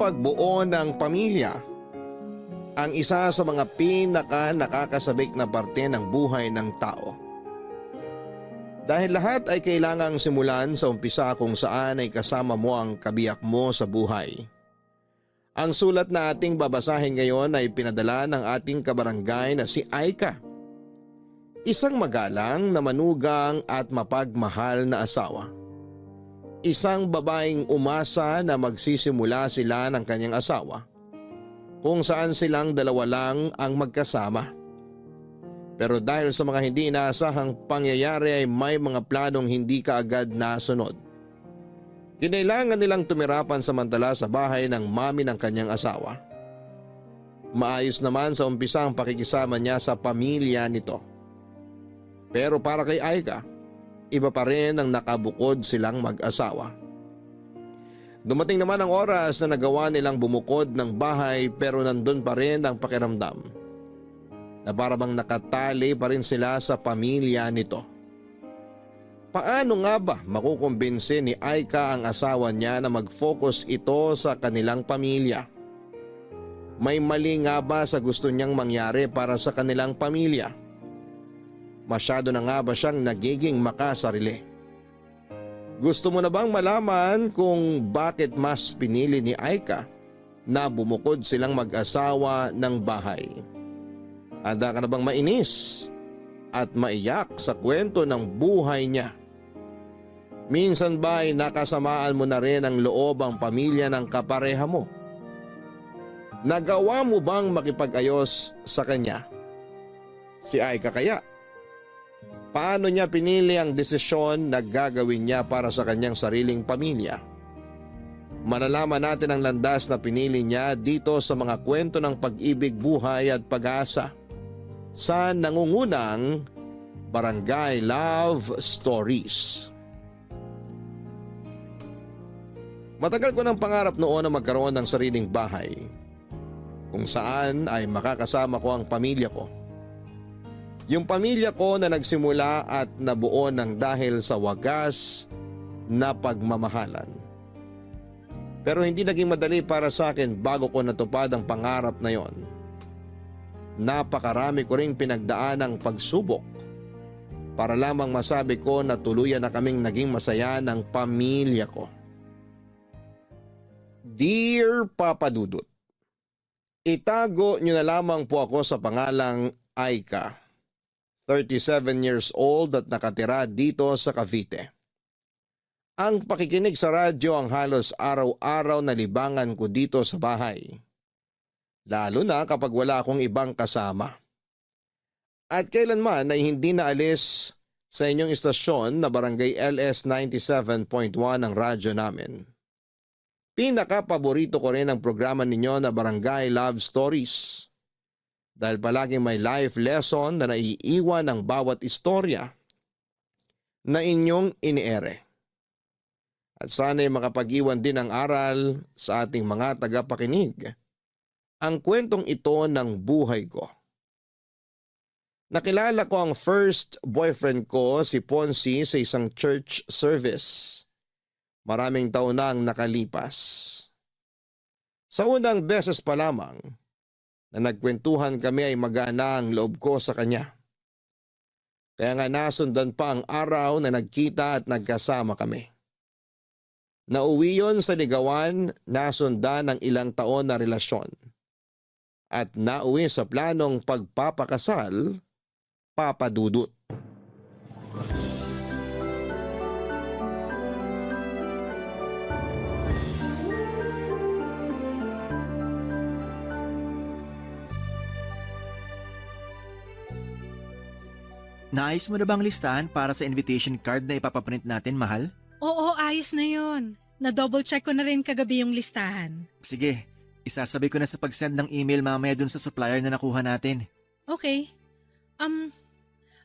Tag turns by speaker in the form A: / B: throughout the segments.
A: pagbuo ng pamilya ang isa sa mga nakakasabik na parte ng buhay ng tao. Dahil lahat ay kailangang simulan sa umpisa kung saan ay kasama mo ang kabiyak mo sa buhay. Ang sulat na ating babasahin ngayon ay pinadala ng ating kabarangay na si Aika. Isang magalang na manugang at mapagmahal na asawa. Isang babaeng umasa na magsisimula sila ng kanyang asawa, kung saan silang dalawa lang ang magkasama. Pero dahil sa mga hindi inaasahang pangyayari ay may mga planong hindi kaagad nasunod. Kinailangan nilang tumirapan samantala sa bahay ng mami ng kanyang asawa. Maayos naman sa umpisa ang pakikisama niya sa pamilya nito. Pero para kay Aika, iba pa rin ang nakabukod silang mag-asawa. Dumating naman ang oras na nagawa nilang bumukod ng bahay pero nandun pa rin ang pakiramdam na para bang nakatali pa rin sila sa pamilya nito. Paano nga ba makukumbinsi ni Aika ang asawa niya na mag-focus ito sa kanilang pamilya? May mali nga ba sa gusto niyang mangyari para sa kanilang pamilya? Masyado na nga ba siyang nagiging makasarili? Gusto mo na bang malaman kung bakit mas pinili ni Aika na bumukod silang mag-asawa ng bahay? Handa ka na bang mainis at maiyak sa kwento ng buhay niya? Minsan ba ay nakasamaan mo na rin ang loob ang pamilya ng kapareha mo? Nagawa mo bang makipag-ayos sa kanya? Si Aika kaya? Paano niya pinili ang desisyon na gagawin niya para sa kanyang sariling pamilya? Malalaman natin ang landas na pinili niya dito sa mga kwento ng pag-ibig, buhay at pag-asa sa nangungunang Barangay Love Stories. Matagal ko ng pangarap noon na magkaroon ng sariling bahay kung saan ay makakasama ko ang pamilya ko. Yung pamilya ko na nagsimula at nabuo ng dahil sa wagas na pagmamahalan. Pero hindi naging madali para sa akin bago ko natupad ang pangarap na yon. Napakarami ko ring pinagdaan ang pagsubok para lamang masabi ko na tuluyan na kaming naging masaya ng pamilya ko. Dear Papa Dudut, itago niyo na lamang po ako sa pangalang Aika. 37 years old at nakatira dito sa Cavite. Ang pakikinig sa radyo ang halos araw-araw na libangan ko dito sa bahay. Lalo na kapag wala akong ibang kasama. At kailanman ay hindi naalis sa inyong istasyon na Barangay LS 97.1 ang radyo namin. Pinaka-paborito ko rin ang programa ninyo na Barangay Love Stories. Dahil palaging may life lesson na naiiwan ng bawat istorya na inyong iniere. At sana'y makapag-iwan din ng aral sa ating mga tagapakinig ang kwentong ito ng buhay ko. Nakilala ko ang first boyfriend ko, si Ponzi, sa isang church service. Maraming taon na ang nakalipas. Sa unang beses pa lamang na nagkwentuhan kami ay magana ang loob ko sa kanya. Kaya nga nasundan pa ang araw na nagkita at nagkasama kami. Nauwi yon sa ligawan, nasundan ng ilang taon na relasyon. At nauwi sa planong pagpapakasal, Papa Dudut.
B: Naayos mo na bang listahan para sa invitation card na ipapaprint natin, mahal?
C: Oo, ayos na yun. Na-double check ko na rin kagabi yung listahan.
B: Sige, isasabay ko na sa pag-send ng email mamaya dun sa supplier na nakuha natin.
C: Okay.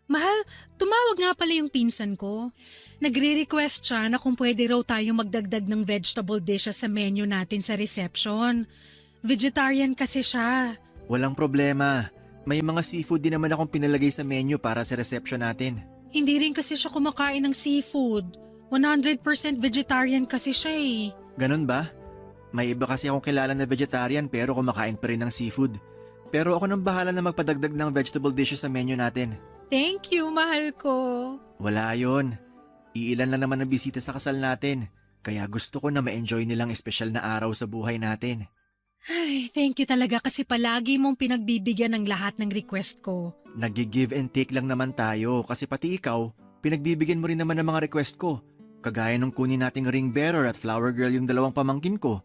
C: Mahal, tumawag nga pala yung pinsan ko. Nagre-request siya na kung pwede raw tayo magdagdag ng vegetable dishes sa menu natin sa reception. Vegetarian kasi siya.
B: Walang problema. May mga seafood din naman akong pinalagay sa menu para sa reception natin.
C: Hindi rin kasi siya kumakain ng seafood. 100% vegetarian kasi siya eh.
B: Ganun ba? May iba kasi akong kilala na vegetarian pero kumakain pa rin ng seafood. Pero ako nang bahala na magpadagdag ng vegetable dishes sa menu natin.
C: Thank you, mahal ko.
B: Wala yon. Iilan lang naman ang bisita sa kasal natin. Kaya gusto ko na ma-enjoy nilang espesyal na araw sa buhay natin.
C: Ay, thank you talaga kasi palagi mong pinagbibigyan ng lahat ng request ko.
B: Nag-give and take lang naman tayo kasi pati ikaw, pinagbibigyan mo rin naman ng mga request ko. Kagaya nung kunin nating ring bearer at flower girl yung 2 pamangkin ko.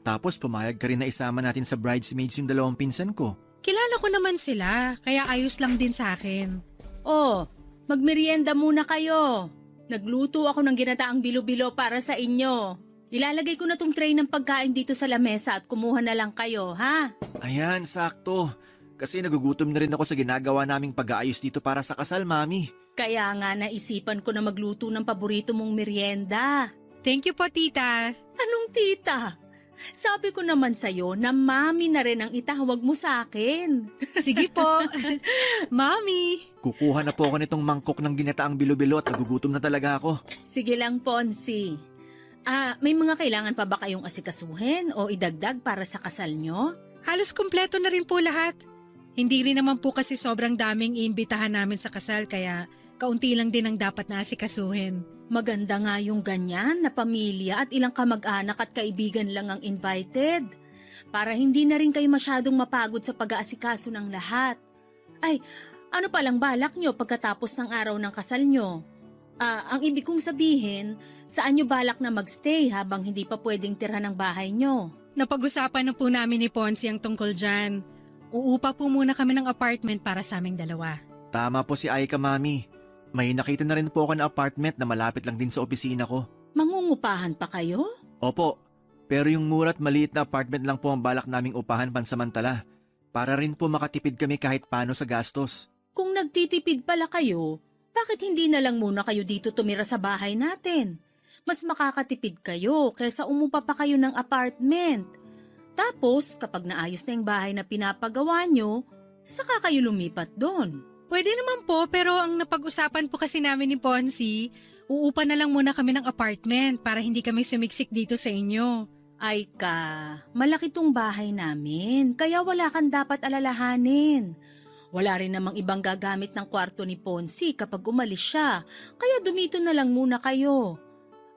B: Tapos pumayag ka rin na isama natin sa bridesmaids yung 2 pinsan ko.
C: Kilala ko naman sila, kaya ayos lang din sa akin.
D: Oh, magmerienda muna kayo. Nagluto ako ng ginataang bilo-bilo para sa inyo. Ilalagay ko na tong tray ng pagkain dito sa lamesa at kumuha na lang kayo, ha?
B: Ayan, sakto. Kasi nagugutom na rin ako sa ginagawa naming pag-aayos dito para sa kasal, Mami.
D: Kaya nga naisipan ko na magluto ng paborito mong merienda.
C: Thank you po, tita.
D: Anong tita? Sabi ko naman sa'yo na mami na rin ang itawag mo sa akin.
C: Sige po. Mami.
B: Kukuha na po ako nitong mangkok ng ginataang bilo-bilo at nagugutom na talaga ako.
D: Sige lang, Ponsi. May mga kailangan pa ba kayong asikasuhin o idagdag para sa kasal nyo?
C: Halos kumpleto na rin po lahat. Hindi rin naman po kasi sobrang daming iimbitahan namin sa kasal kaya kaunti lang din ang dapat na asikasuhin.
D: Maganda nga yung ganyan na pamilya at ilang kamag-anak at kaibigan lang ang invited. Para hindi na rin kayo masyadong mapagod sa pag-aasikaso ng lahat. Ay, ano palang balak nyo pagkatapos ng araw ng kasal nyo? Ang ibig kong sabihin, saan nyo balak na magstay habang hindi pa pwedeng tira ng bahay nyo?
C: Napag-usapan na po namin ni Ponzi ang tungkol dyan. Uupa po muna kami ng apartment para sa aming 2.
B: Tama po si Aika, Mami. May nakita na rin po ako na apartment na malapit lang din sa opisina ko.
D: Mangungupahan pa kayo?
B: Opo, pero yung mura at maliit na apartment lang po ang balak naming upahan pansamantala. Para rin po makatipid kami kahit paano sa gastos.
D: Kung nagtitipid pala kayo, bakit hindi na lang muna kayo dito tumira sa bahay natin? Mas makakatipid kayo kaysa umupa pa kayo ng apartment. Tapos, kapag naayos na yung bahay na pinapagawa nyo, saka kayo lumipat doon.
C: Pwede naman po pero ang napag-usapan po kasi namin ni Ponzi, uupa na lang muna kami ng apartment para hindi kami sumiksik dito sa inyo.
D: Ay malaki tong bahay namin, kaya wala kang dapat alalahanin. Wala rin namang ibang gagamit ng kwarto ni Ponzi kapag umalis siya, kaya dumito na lang muna kayo.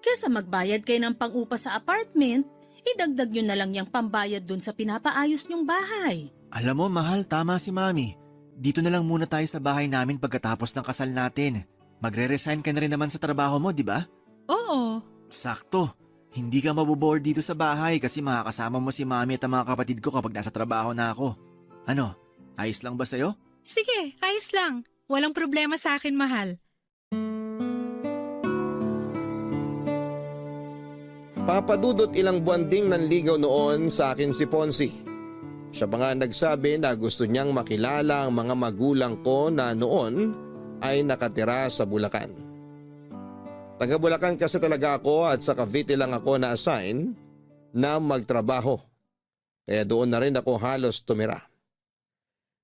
D: Kesa magbayad kayo ng pang-upa sa apartment, idagdag nyo na lang yung pambayad dun sa pinapaayos nyong bahay.
B: Alam mo, mahal, tama si Mami. Dito na lang muna tayo sa bahay namin pagkatapos ng kasal natin. Magre-resign ka na rin naman sa trabaho mo, di ba?
C: Oo.
B: Sakto. Hindi ka maboboard dito sa bahay kasi makakasama mo si Mami at ang mga kapatid ko kapag nasa trabaho na ako. Ano, ayos lang ba sa'yo?
C: Sige, ayos lang. Walang problema sa akin, mahal.
A: Papadudot ilang buwan ding nanligaw noon sa akin si Ponzi. Siya pa nga nagsabi na gusto niyang makilala ang mga magulang ko na noon ay nakatira sa Bulacan. Taga Bulacan kasi talaga ako at sa Cavite lang ako na-assign na magtrabaho. Kaya doon na rin ako halos tumira.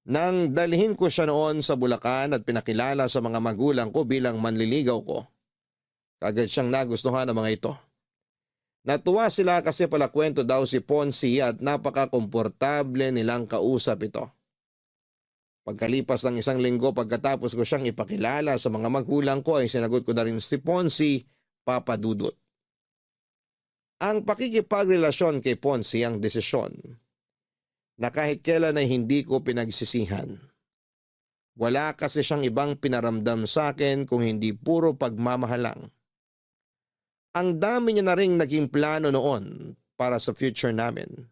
A: Nang dalhin ko siya noon sa Bulacan at pinakilala sa mga magulang ko bilang manliligaw ko, kagad siyang nagustuhan ng mga ito. Natuwa sila kasi pala kwento daw si Ponzi at napaka-komportable nilang kausap ito. Pagkalipas ng 1 linggo pagkatapos ko siyang ipakilala sa mga magulang ko ay sinagot ko na rin si Ponzi, papadudot. Ang pakikipagrelasyon kay Ponzi ang desisyon na kahit kailan ay hindi ko pinagsisihan. Wala kasi siyang ibang pinaramdam sa akin kung hindi puro pagmamahal lang. Ang dami niya na ring naging plano noon para sa future namin.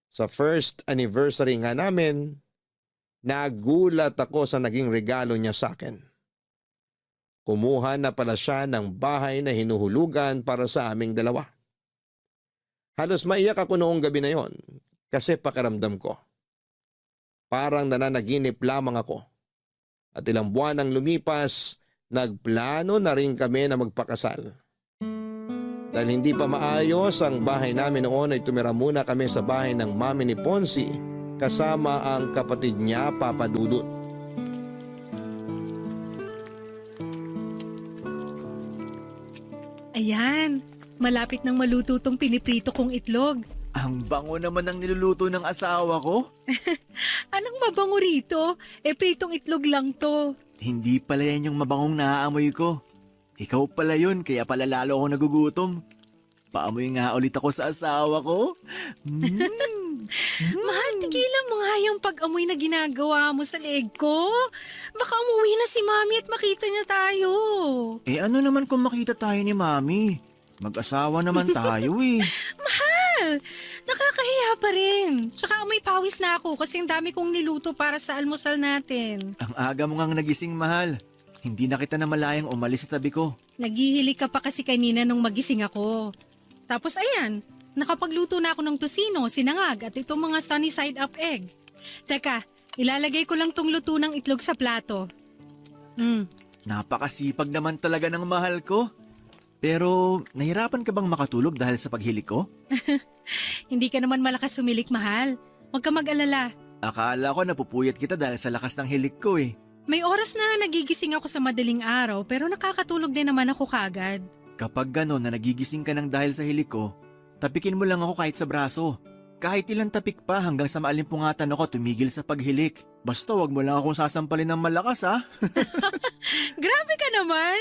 A: Sa first anniversary nga namin, nagulat ako sa naging regalo niya sa akin. Kumuha na pala siya ng bahay na hinuhulugan para sa aming 2. Halos maiyak ako noong gabi na yon kasi pakiramdam ko. Parang nananaginip lamang ako. At ilang buwan ang lumipas, nagplano na rin kami na magpakasal. Dahil hindi pa maayos ang bahay namin noon ay tumira muna kami sa bahay ng mami ni Ponzi kasama ang kapatid niya, Papa Dudut.
C: Ayan, Malapit nang maluto tong piniprito kong itlog.
B: Ang bango naman ng niluluto ng asawa ko.
C: Anong mabango rito? Pritong itlog lang to.
B: Hindi pala yan yung mabangong naaamoy ko. Ikaw pala yun, kaya pala lalo ako nagugutom. Paamoy nga ulit ako sa asawa ko.
C: Mahal, tigilan mo nga yung pag-amoy na ginagawa mo sa leeg ko. Baka umuwi na si Mami at makita niya tayo.
B: Ano naman kung makita tayo ni Mami? Mag-asawa naman tayo eh.
C: Mahal, nakakahiya pa rin. Tsaka amoy pawis na ako kasi ang dami kong niluto para sa almusal natin.
B: Ang aga mo ngang nagising, mahal. Hindi na kita na malayang umalis sa tabi ko.
C: Naghihilig ka pa kasi kanina nung magising ako. Tapos ayan, nakapagluto na ako ng tosino, sinangag at itong mga sunny side up egg. Teka, ilalagay ko lang tong luto ng itlog sa plato.
B: Napakasipag naman talaga ng mahal ko. Pero nahirapan ka bang makatulog dahil sa paghilig ko?
C: Hindi ka naman malakas humilik, mahal. Huwag ka mag-alala.
B: Akala ko napupuyat kita dahil sa lakas ng hilik ko eh.
C: May oras na nagigising ako sa madaling araw pero nakakatulog din naman ako kagad.
B: Kapag gano'n na nagigising ka ng dahil sa hilik ko, tapikin mo lang ako kahit sa braso. Kahit ilang tapik pa hanggang sa maalimpungatan ako tumigil sa paghilik. Basta wag mo lang akong sasampalin ng malakas ha.
C: Grabe ka naman!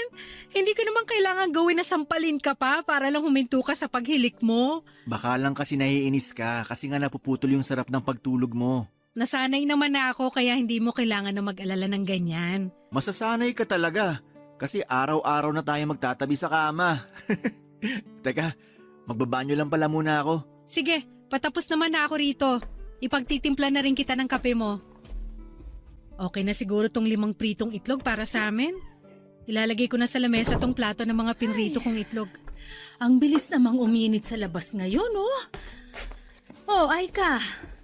C: Hindi ko naman kailangan gawin na sampalin ka pa para lang huminto ka sa paghilik mo.
B: Baka lang kasi naiinis ka kasi nga napuputol yung sarap ng pagtulog mo.
C: Nasanay naman na ako kaya hindi mo kailangan na mag-alala ng ganyan.
B: Masasanay ka talaga kasi araw-araw na tayo magtatabi sa kama. Teka, magbabanyo lang pala muna ako.
C: Sige, patapos naman na ako rito. Ipagtitimpla na rin kita ng kape mo. Okay na siguro tong 5 pritong itlog para sa amin. Ilalagay ko na sa lamesa tong plato ng mga pinrito kong itlog.
D: Ang bilis namang uminit sa labas ngayon, oh. Oh, Aika.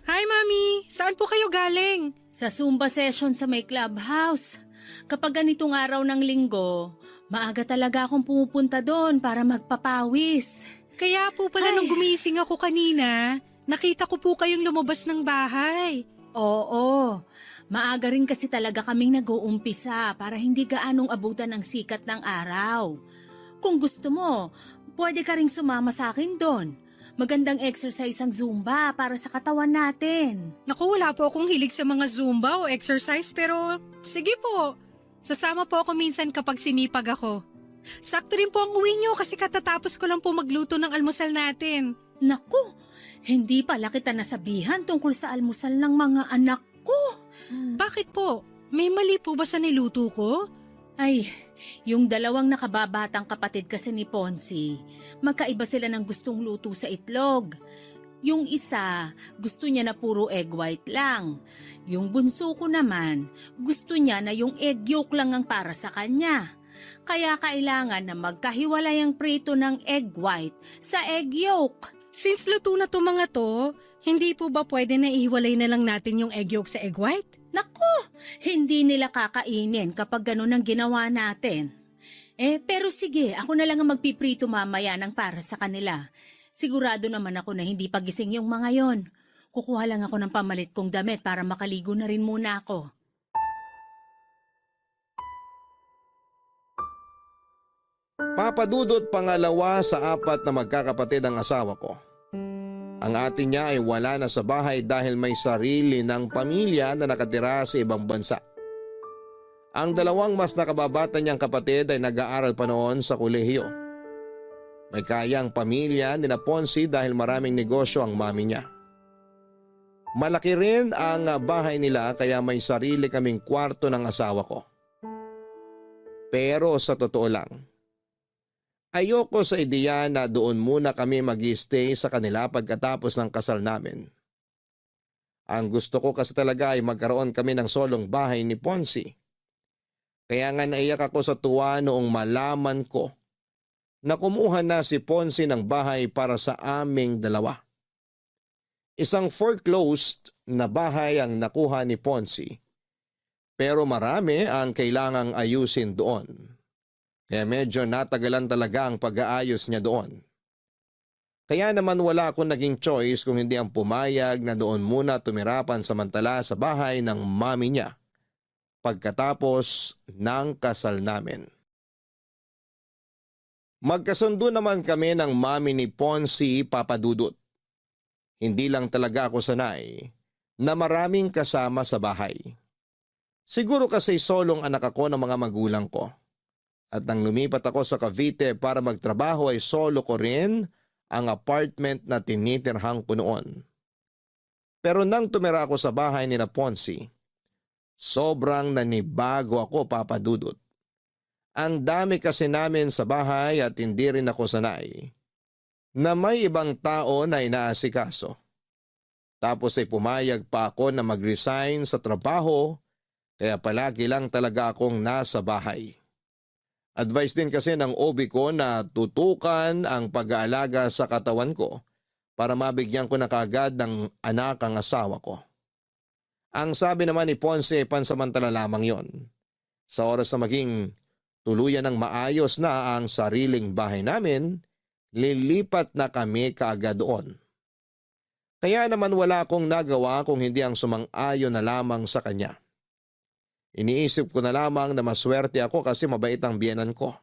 C: Hi, Mami! Saan po kayo galing?
D: Sa Zumba session sa may clubhouse. Kapag ganitong araw ng linggo, maaga talaga akong pumupunta doon para magpapawis.
C: Kaya po pala nung gumising ako kanina, nakita ko po kayong lumabas ng bahay.
D: Oo, maaga rin kasi talaga kaming nag-uumpisa para hindi gaanong abutan ng sikat ng araw. Kung gusto mo, pwede ka ring sumama sa akin doon. Magandang exercise ang Zumba para sa katawan natin.
C: Naku, wala po akong hilig sa mga Zumba o exercise pero sige po. Sasama po ako minsan kapag sinipag ako. Sakto rin po ang uwi niyo kasi katatapos ko lang po magluto ng almusal natin.
D: Naku, hindi pala kita nasabihan tungkol sa almusal ng mga anak ko.
C: Bakit po? May mali po ba sa niluto ko?
D: Ay, yung 2 nakababatang kapatid kasi ni Ponzi, magkaiba sila ng gustong luto sa itlog. Yung isa, gusto niya na puro egg white lang. Yung bunso ko naman, gusto niya na yung egg yolk lang ang para sa kanya. Kaya kailangan na magkahiwalay ang prito ng egg white sa egg yolk.
C: Since luto na to mga to, hindi po ba pwede na ihiwalay na lang natin yung egg yolk sa egg white?
D: Naku, hindi nila kakainin kapag ganun ang ginawa natin. Pero sige, ako na lang ang magpiprito mamaya ng para sa kanila. Sigurado naman ako na hindi pagising yung mga yon. Kukuha lang ako ng pamalit kong damit para makaligo na rin muna ako.
A: Papadudot pangalawa sa 4 na magkakapatid ang asawa ko. Ang ate niya ay wala na sa bahay dahil may sarili ng pamilya na nakatira sa ibang bansa. Ang 2 mas nakababata niyang kapatid ay nag-aaral pa noon sa kolehiyo. May kayang pamilya ni na Ponzi dahil maraming negosyo ang mami niya. Malaki rin ang bahay nila kaya may sarili kaming kwarto ng asawa ko. Pero sa totoo lang, ayoko sa ideya na doon muna kami mag-stay sa kanila pagkatapos ng kasal namin. Ang gusto ko kasi talaga ay magkaroon kami ng solong bahay ni Ponzi. Kaya nga naiyak ako sa tuwa noong malaman ko na kumuha na si Ponzi ng bahay para sa aming 2. Isang foreclosed na bahay ang nakuha ni Ponzi, pero marami ang kailangang ayusin doon. Kaya medyo natagalan talaga ang pag-aayos niya doon. Kaya naman wala akong naging choice kung hindi ang pumayag na doon muna tumira pansamantala sa bahay ng mami niya pagkatapos ng kasal namin. Magkasundo naman kami ng mami ni Ponzi, Papa Dudut. Hindi lang talaga ako sanay na maraming kasama sa bahay. Siguro kasi solong anak ako ng mga magulang ko. At nang lumipat ako sa Cavite para magtrabaho ay solo ko rin ang apartment na tinitirhan ko noon. Pero nang tumira ako sa bahay ni na Ponzi, sobrang nanibago ako, Papa Dudut. Ang dami kasi namin sa bahay at hindi rin ako sanay na may ibang tao na inaasikaso. Tapos ay pumayag pa ako na mag-resign sa trabaho kaya palagi lang talaga akong nasa bahay. Advice din kasi ng OB ko na tutukan ang pag-aalaga sa katawan ko para mabigyan ko na kaagad ng anak ang asawa ko. Ang sabi naman ni Ponce, pansamantala lamang yon. Sa oras na maging tuluyan ng maayos na ang sariling bahay namin, lilipat na kami kaagad doon. Kaya naman wala akong nagawa kung hindi ang sumang-ayon na lamang sa kanya. Iniisip ko na lamang na maswerte ako kasi mabait ang biyenan ko.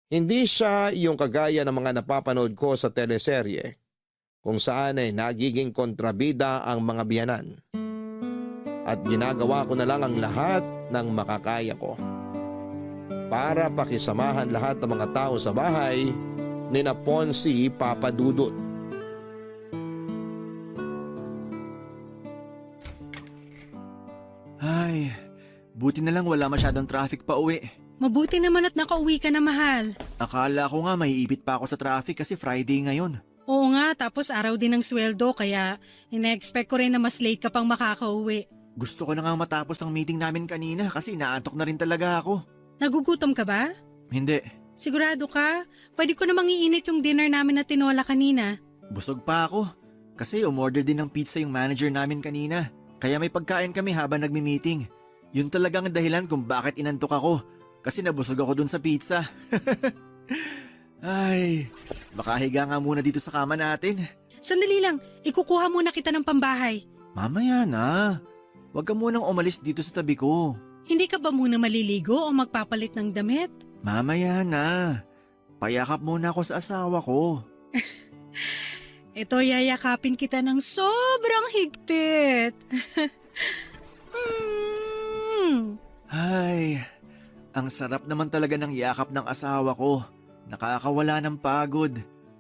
A: Hindi siya yung kagaya ng mga napapanood ko sa teleserye kung saan ay nagiging kontrabida ang mga biyenan. At ginagawa ko na lang ang lahat ng makakaya ko para pakisamahan lahat ng mga tao sa bahay ni na Ponzi, Papa Dudut.
B: Ay, buti na lang wala masyadong traffic pa uwi.
C: Mabuti naman at nakauwi ka na, mahal.
B: Akala ko nga maiipit pa ako sa traffic kasi Friday ngayon.
C: Oo nga, tapos araw din ng sweldo kaya ina-expect ko rin na mas late ka pang makakauwi.
B: Gusto ko na nga matapos ang meeting namin kanina kasi inaantok na rin talaga ako.
C: Nagugutom ka ba?
B: Hindi.
C: Sigurado ka? Pwede ko namang iinit yung dinner namin na tinola kanina.
B: Busog pa ako. Kasi umorder din ng pizza yung manager namin kanina. Kaya may pagkain kami habang nagmi-meeting. Yun talagang dahilan kung bakit inantok ako. Kasi nabusog ako dun sa pizza. Ay, baka higa nga muna dito sa kama natin.
C: Sandali lang, ikukuha muna kita ng pambahay.
B: Mamaya na. Huwag ka munang umalis dito sa tabi ko.
C: Hindi ka ba muna maliligo o magpapalit ng damit?
B: Mamaya na. Payakap muna ako sa asawa ko.
C: Ito, yayakapin kita ng sobrang higpit.
B: Ay, ang sarap naman talaga ng yakap ng asawa ko. Nakakawala ng pagod.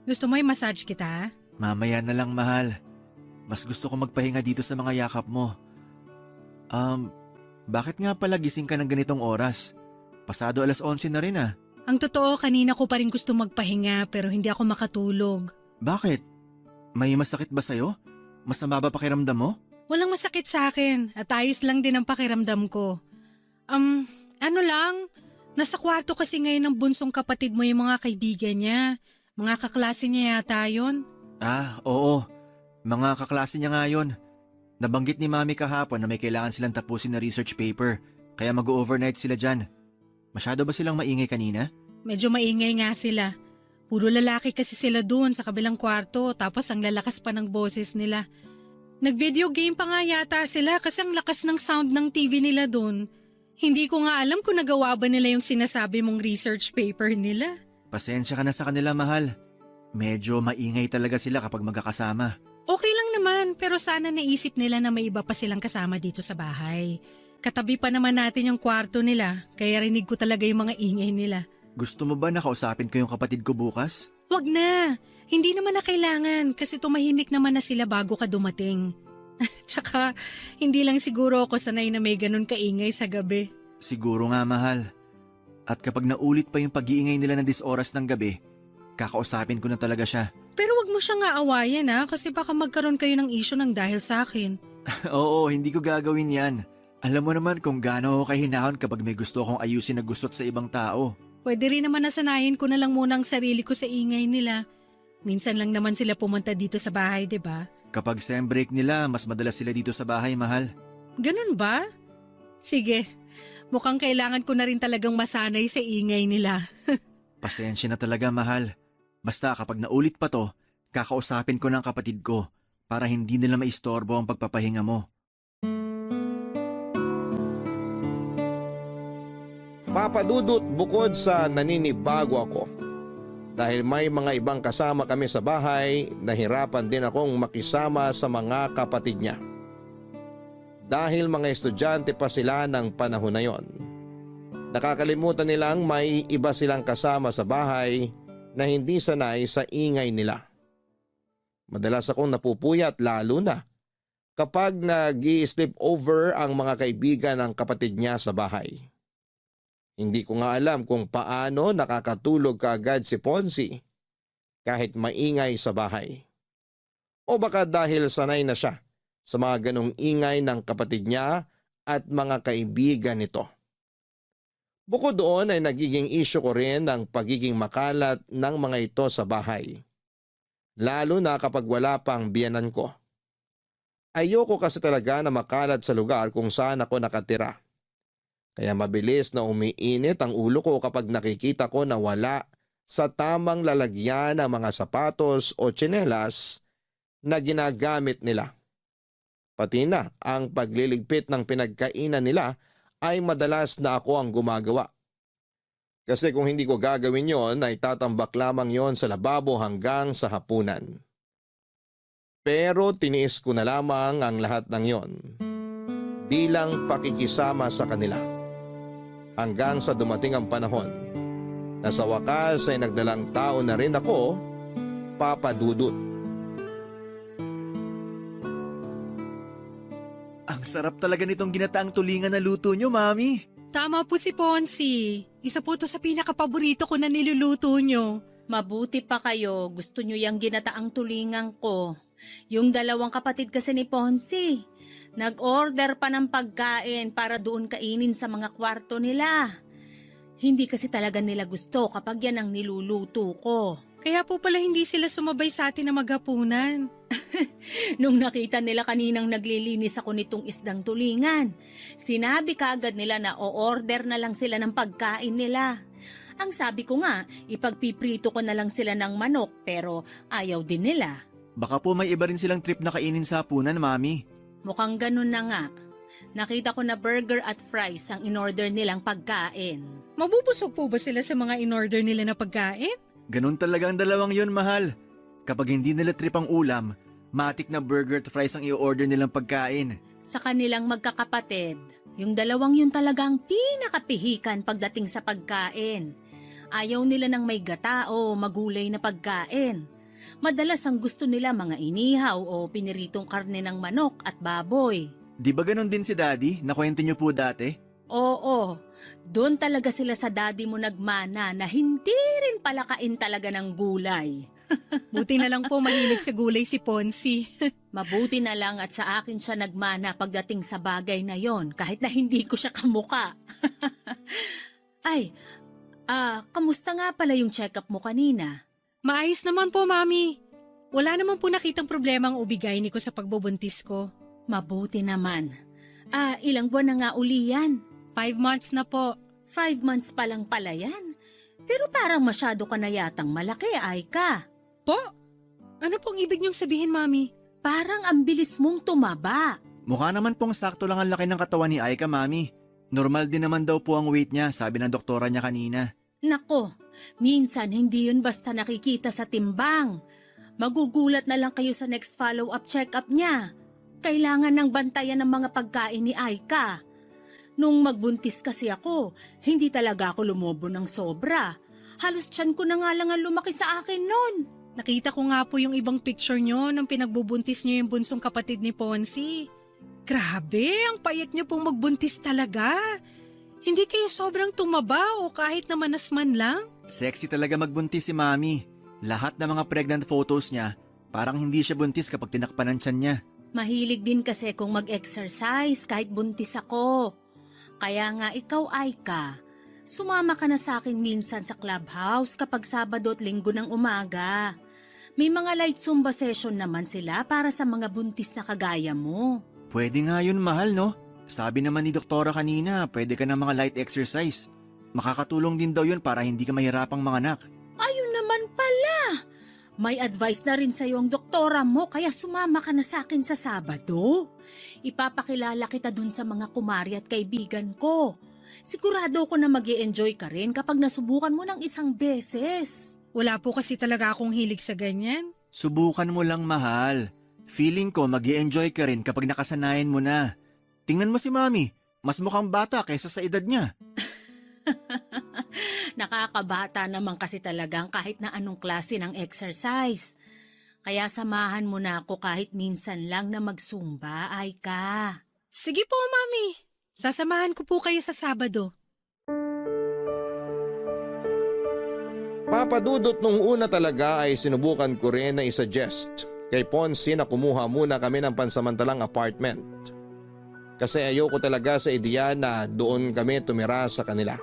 C: Gusto mo i-massage kita?
B: Mamaya na lang, mahal. Mas gusto ko magpahinga dito sa mga yakap mo. Bakit nga pala gising ka ng ganitong oras? Pasado 11:00 na rin ah.
C: Ang totoo, kanina ko pa rin gusto magpahinga pero hindi ako makatulog.
B: Bakit? May masakit ba sa'yo? Masama ba pakiramdam mo?
C: Walang masakit sa akin at ayos lang din ang pakiramdam ko. Ano lang, nasa kwarto kasi ngayon ng bunsong kapatid mo yung mga kaibigan niya. Mga kaklase niya yata yun.
B: Ah, oo. Mga kaklase niya nga yun. Nabanggit ni Mami kahapon na may kailangan silang tapusin na research paper, kaya mag-overnight sila dyan. Masyado ba silang maingay kanina?
C: Medyo maingay nga sila. Puro lalaki kasi sila doon sa kabilang kwarto tapos ang lalakas pa ng boses nila. Nag-video game pa nga yata sila kasi ang lakas ng sound ng TV nila doon. Hindi ko nga alam kung nagawa ba nila yung sinasabi mong research paper nila.
B: Pasensya ka na sa kanila, mahal. Medyo maingay talaga sila kapag magkakasama.
C: Okay lang naman pero sana naisip nila na may iba pa silang kasama dito sa bahay. Katabi pa naman natin yung kwarto nila kaya rinig ko talaga yung mga ingay nila.
B: Gusto mo ba na kausapin ko yung kapatid ko bukas?
C: Wag na! Hindi naman na kailangan kasi tumahimik naman na sila bago ka dumating. Tsaka hindi lang siguro ako sanay na may ganun kaingay sa gabi.
B: Siguro nga, mahal. At kapag naulit pa yung pag-iingay nila ng 10 oras ng gabi, kakausapin ko na talaga siya.
C: Pero wag mo siyang aawayan kasi baka magkaroon kayo ng issue ng dahil sa akin.
B: Oo, hindi ko gagawin yan. Alam mo naman kung gaano ako kahinahon kapag may gusto akong ayusin na gusot sa ibang tao.
C: Pwede rin naman nasanayin ko na lang muna ang sarili ko sa ingay nila. Minsan lang naman sila pumunta dito sa bahay, 'di ba?
B: Kapag sem break nila, mas madalas sila dito sa bahay, mahal.
C: Ganun ba? Sige, mukhang kailangan ko na rin talagang masanay sa ingay nila.
B: Pasensya na talaga, mahal. Basta kapag naulit pa to, kakausapin ko ng kapatid ko para hindi nila maistorbo ang pagpapahinga mo.
A: Papa Dudut, bukod sa naninibago ako, Dahil may mga ibang kasama kami sa bahay, nahirapan din akong makisama sa mga kapatid niya. Dahil mga estudyante pa sila ng panahon na yon. Nakakalimutan nilang may iba silang kasama sa bahay na hindi sanay sa ingay nila. Madalas akong napupuyat lalo na kapag nag-i-sleep over ang mga kaibigan ng kapatid niya sa bahay. Hindi ko nga alam kung paano nakakatulog kaagad si Ponzi kahit maingay sa bahay. O baka dahil sanay na siya sa mga ganong ingay ng kapatid niya at mga kaibigan nito. Bukod doon ay nagiging issue ko rin ang pagiging makalat ng mga ito sa bahay. Lalo na kapag wala pang biyanan ko. Ayoko kasi talaga na makalat sa lugar kung saan ako nakatira. Kaya mabilis na umiinit ang ulo ko kapag nakikita ko na wala sa tamang lalagyan ng mga sapatos o tsinelas na ginagamit nila. Pati na ang pagliligpit ng pinagkainan nila ay madalas na ako ang gumagawa. Kasi kung hindi ko gagawin yon ay tatambak lamang yon sa lababo hanggang sa hapunan. Pero tiniis ko na lamang ang lahat ng yon bilang pakikisama sa kanila. Hanggang sa dumating ang panahon na sa wakas ay nagdalang tao na rin ako, Papa Dudut.
B: Ang sarap talaga nitong ginataang tulingan na luto nyo, Mami.
C: Tama po si Ponzi. Isa po to sa pinakapaborito ko na niluluto nyo.
D: Mabuti pa kayo, gusto nyo yung ginataang tulingan ko. Yung dalawang kapatid kasi ni Ponzi, nag-order pa ng pagkain para doon kainin sa mga kwarto nila. Hindi kasi talaga nila gusto kapag yan ang niluluto ko.
C: Kaya po pala hindi sila sumabay sa atin na maghapunan.
D: Nung nakita nila kaninang naglilinis ako nitong isdang tulingan, sinabi kaagad nila na o-order na lang sila ng pagkain nila. Ang sabi ko nga, ipagpiprito ko na lang sila ng manok pero ayaw din nila.
B: Baka po may iba rin silang trip na kainin sa hapunan, Mami.
D: Mukhang ganun na nga. Nakita ko na burger at fries ang in-order nilang pagkain.
C: Mabubusog po ba sila sa mga in-order nila na pagkain?
B: Ganun talaga ang dalawang yon, mahal. Kapag hindi nila trip ang ulam, matik na burger at fries ang i-order nilang pagkain.
D: Sa kanilang magkakapatid, yung dalawang yun talagang pinakapihikan pagdating sa pagkain. Ayaw nila ng may gata o magulay na pagkain. Madalas ang gusto nila mga inihaw o piniritong karne ng manok at baboy.
B: Di ba ganun din si Daddy? Nakwento niyo po dati?
D: Oo, doon talaga sila sa daddy mo nagmana na hindi rin palakain talaga ng gulay.
C: Buti na lang po mahilig sa gulay si Ponzi.
D: Mabuti na lang at sa akin siya nagmana pagdating sa bagay na yon kahit na hindi ko siya kamuka. Ay, kamusta nga pala yung check-up mo kanina?
C: Maayos naman po, Mami. Wala naman po nakitang problema ang ubigay ko sa pagbubuntis ko.
D: Mabuti naman. Ilang buwan na nga uli yan?
C: 5 months na po.
D: 5 months pa lang pala yan. Pero parang masyado ka na yatang malaki, Aika.
C: Po? Ano pong ibig niyong sabihin, Mami?
D: Parang ang bilis mong tumaba.
B: Mukha naman pong sakto lang ang laki ng katawan ni Aika, Mami. Normal din naman daw po ang weight niya, sabi ng doktora niya kanina.
D: Nako, minsan hindi yun basta nakikita sa timbang. Magugulat na lang kayo sa next follow-up check-up niya. Kailangan ng bantayan ng mga pagkain ni Aika. Nung magbuntis kasi ako, hindi talaga ako lumobo ng sobra. Halos tiyan ko na nga lang ang lumaki sa akin nun.
C: Nakita ko nga po yung ibang picture niyo nung pinagbubuntis niyo yung bunsong kapatid ni Ponzi. Grabe, ang payat niyo pong magbuntis talaga. Hindi kayo sobrang tumaba o kahit na manas man lang?
B: Sexy talaga magbuntis si Mami. Lahat ng mga pregnant photos niya, parang hindi siya buntis kapag tinakpan ng tiyan niya.
D: Mahilig din kasi kung mag-exercise kahit buntis ako. Kaya nga ikaw, Aika, sumama ka na sa akin minsan sa clubhouse kapag Sabado at Linggo ng umaga. May mga light Zumba session naman sila para sa mga buntis na kagaya mo.
B: Pwede nga yun, mahal, no? Sabi naman ni doktora kanina, pwede ka ng mga light exercise. Makakatulong din daw yun para hindi ka mahirapang manganak.
D: Ayun naman pala! May advice na rin sa'yo ang doktora mo kaya sumama ka na sa akin sa Sabado. Ipapakilala kita dun sa mga kumari at kaibigan ko. Sigurado ko na mag-i-enjoy ka rin kapag nasubukan mo ng isang beses.
C: Wala po kasi talaga akong hilig sa ganyan.
B: Subukan mo lang, mahal. Feeling ko mag-i-enjoy ka rin kapag nakasanayan mo na. Tingnan mo si Mami, mas mukhang bata kaysa sa edad niya.
D: Nakakabata naman kasi talagang kahit na anong klase ng exercise. Kaya samahan mo na ako kahit minsan lang na magsumba, ay ka.
C: Sige po, Mami. Sasamahan ko po kayo sa Sabado.
A: Papadudot nung una talaga ay sinubukan ko rin na isuggest kay Ponce na kumuha muna kami ng pansamantalang apartment. Kasi ayoko talaga sa ideya na doon kami tumira sa kanila.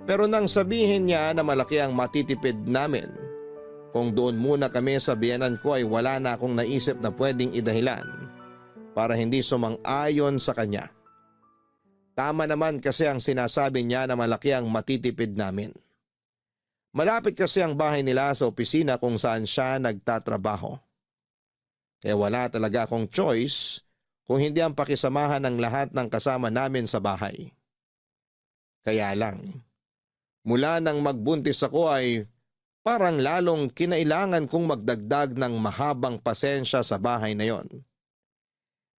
A: Pero nang sabihin niya na malaki ang matitipid namin, kung doon muna kami sa biyenan ko ay wala na akong naisip na pwedeng idahilan para hindi sumang-ayon sa kanya. Tama naman kasi ang sinasabi niya na malaki ang matitipid namin. Malapit kasi ang bahay nila sa opisina kung saan siya nagtatrabaho. Kaya wala talaga akong choice kung hindi ang pakisamahan ng lahat ng kasama namin sa bahay. Kaya lang, mula nang magbuntis ako ay parang lalong kinailangan kong magdagdag ng mahabang pasensya sa bahay na yon.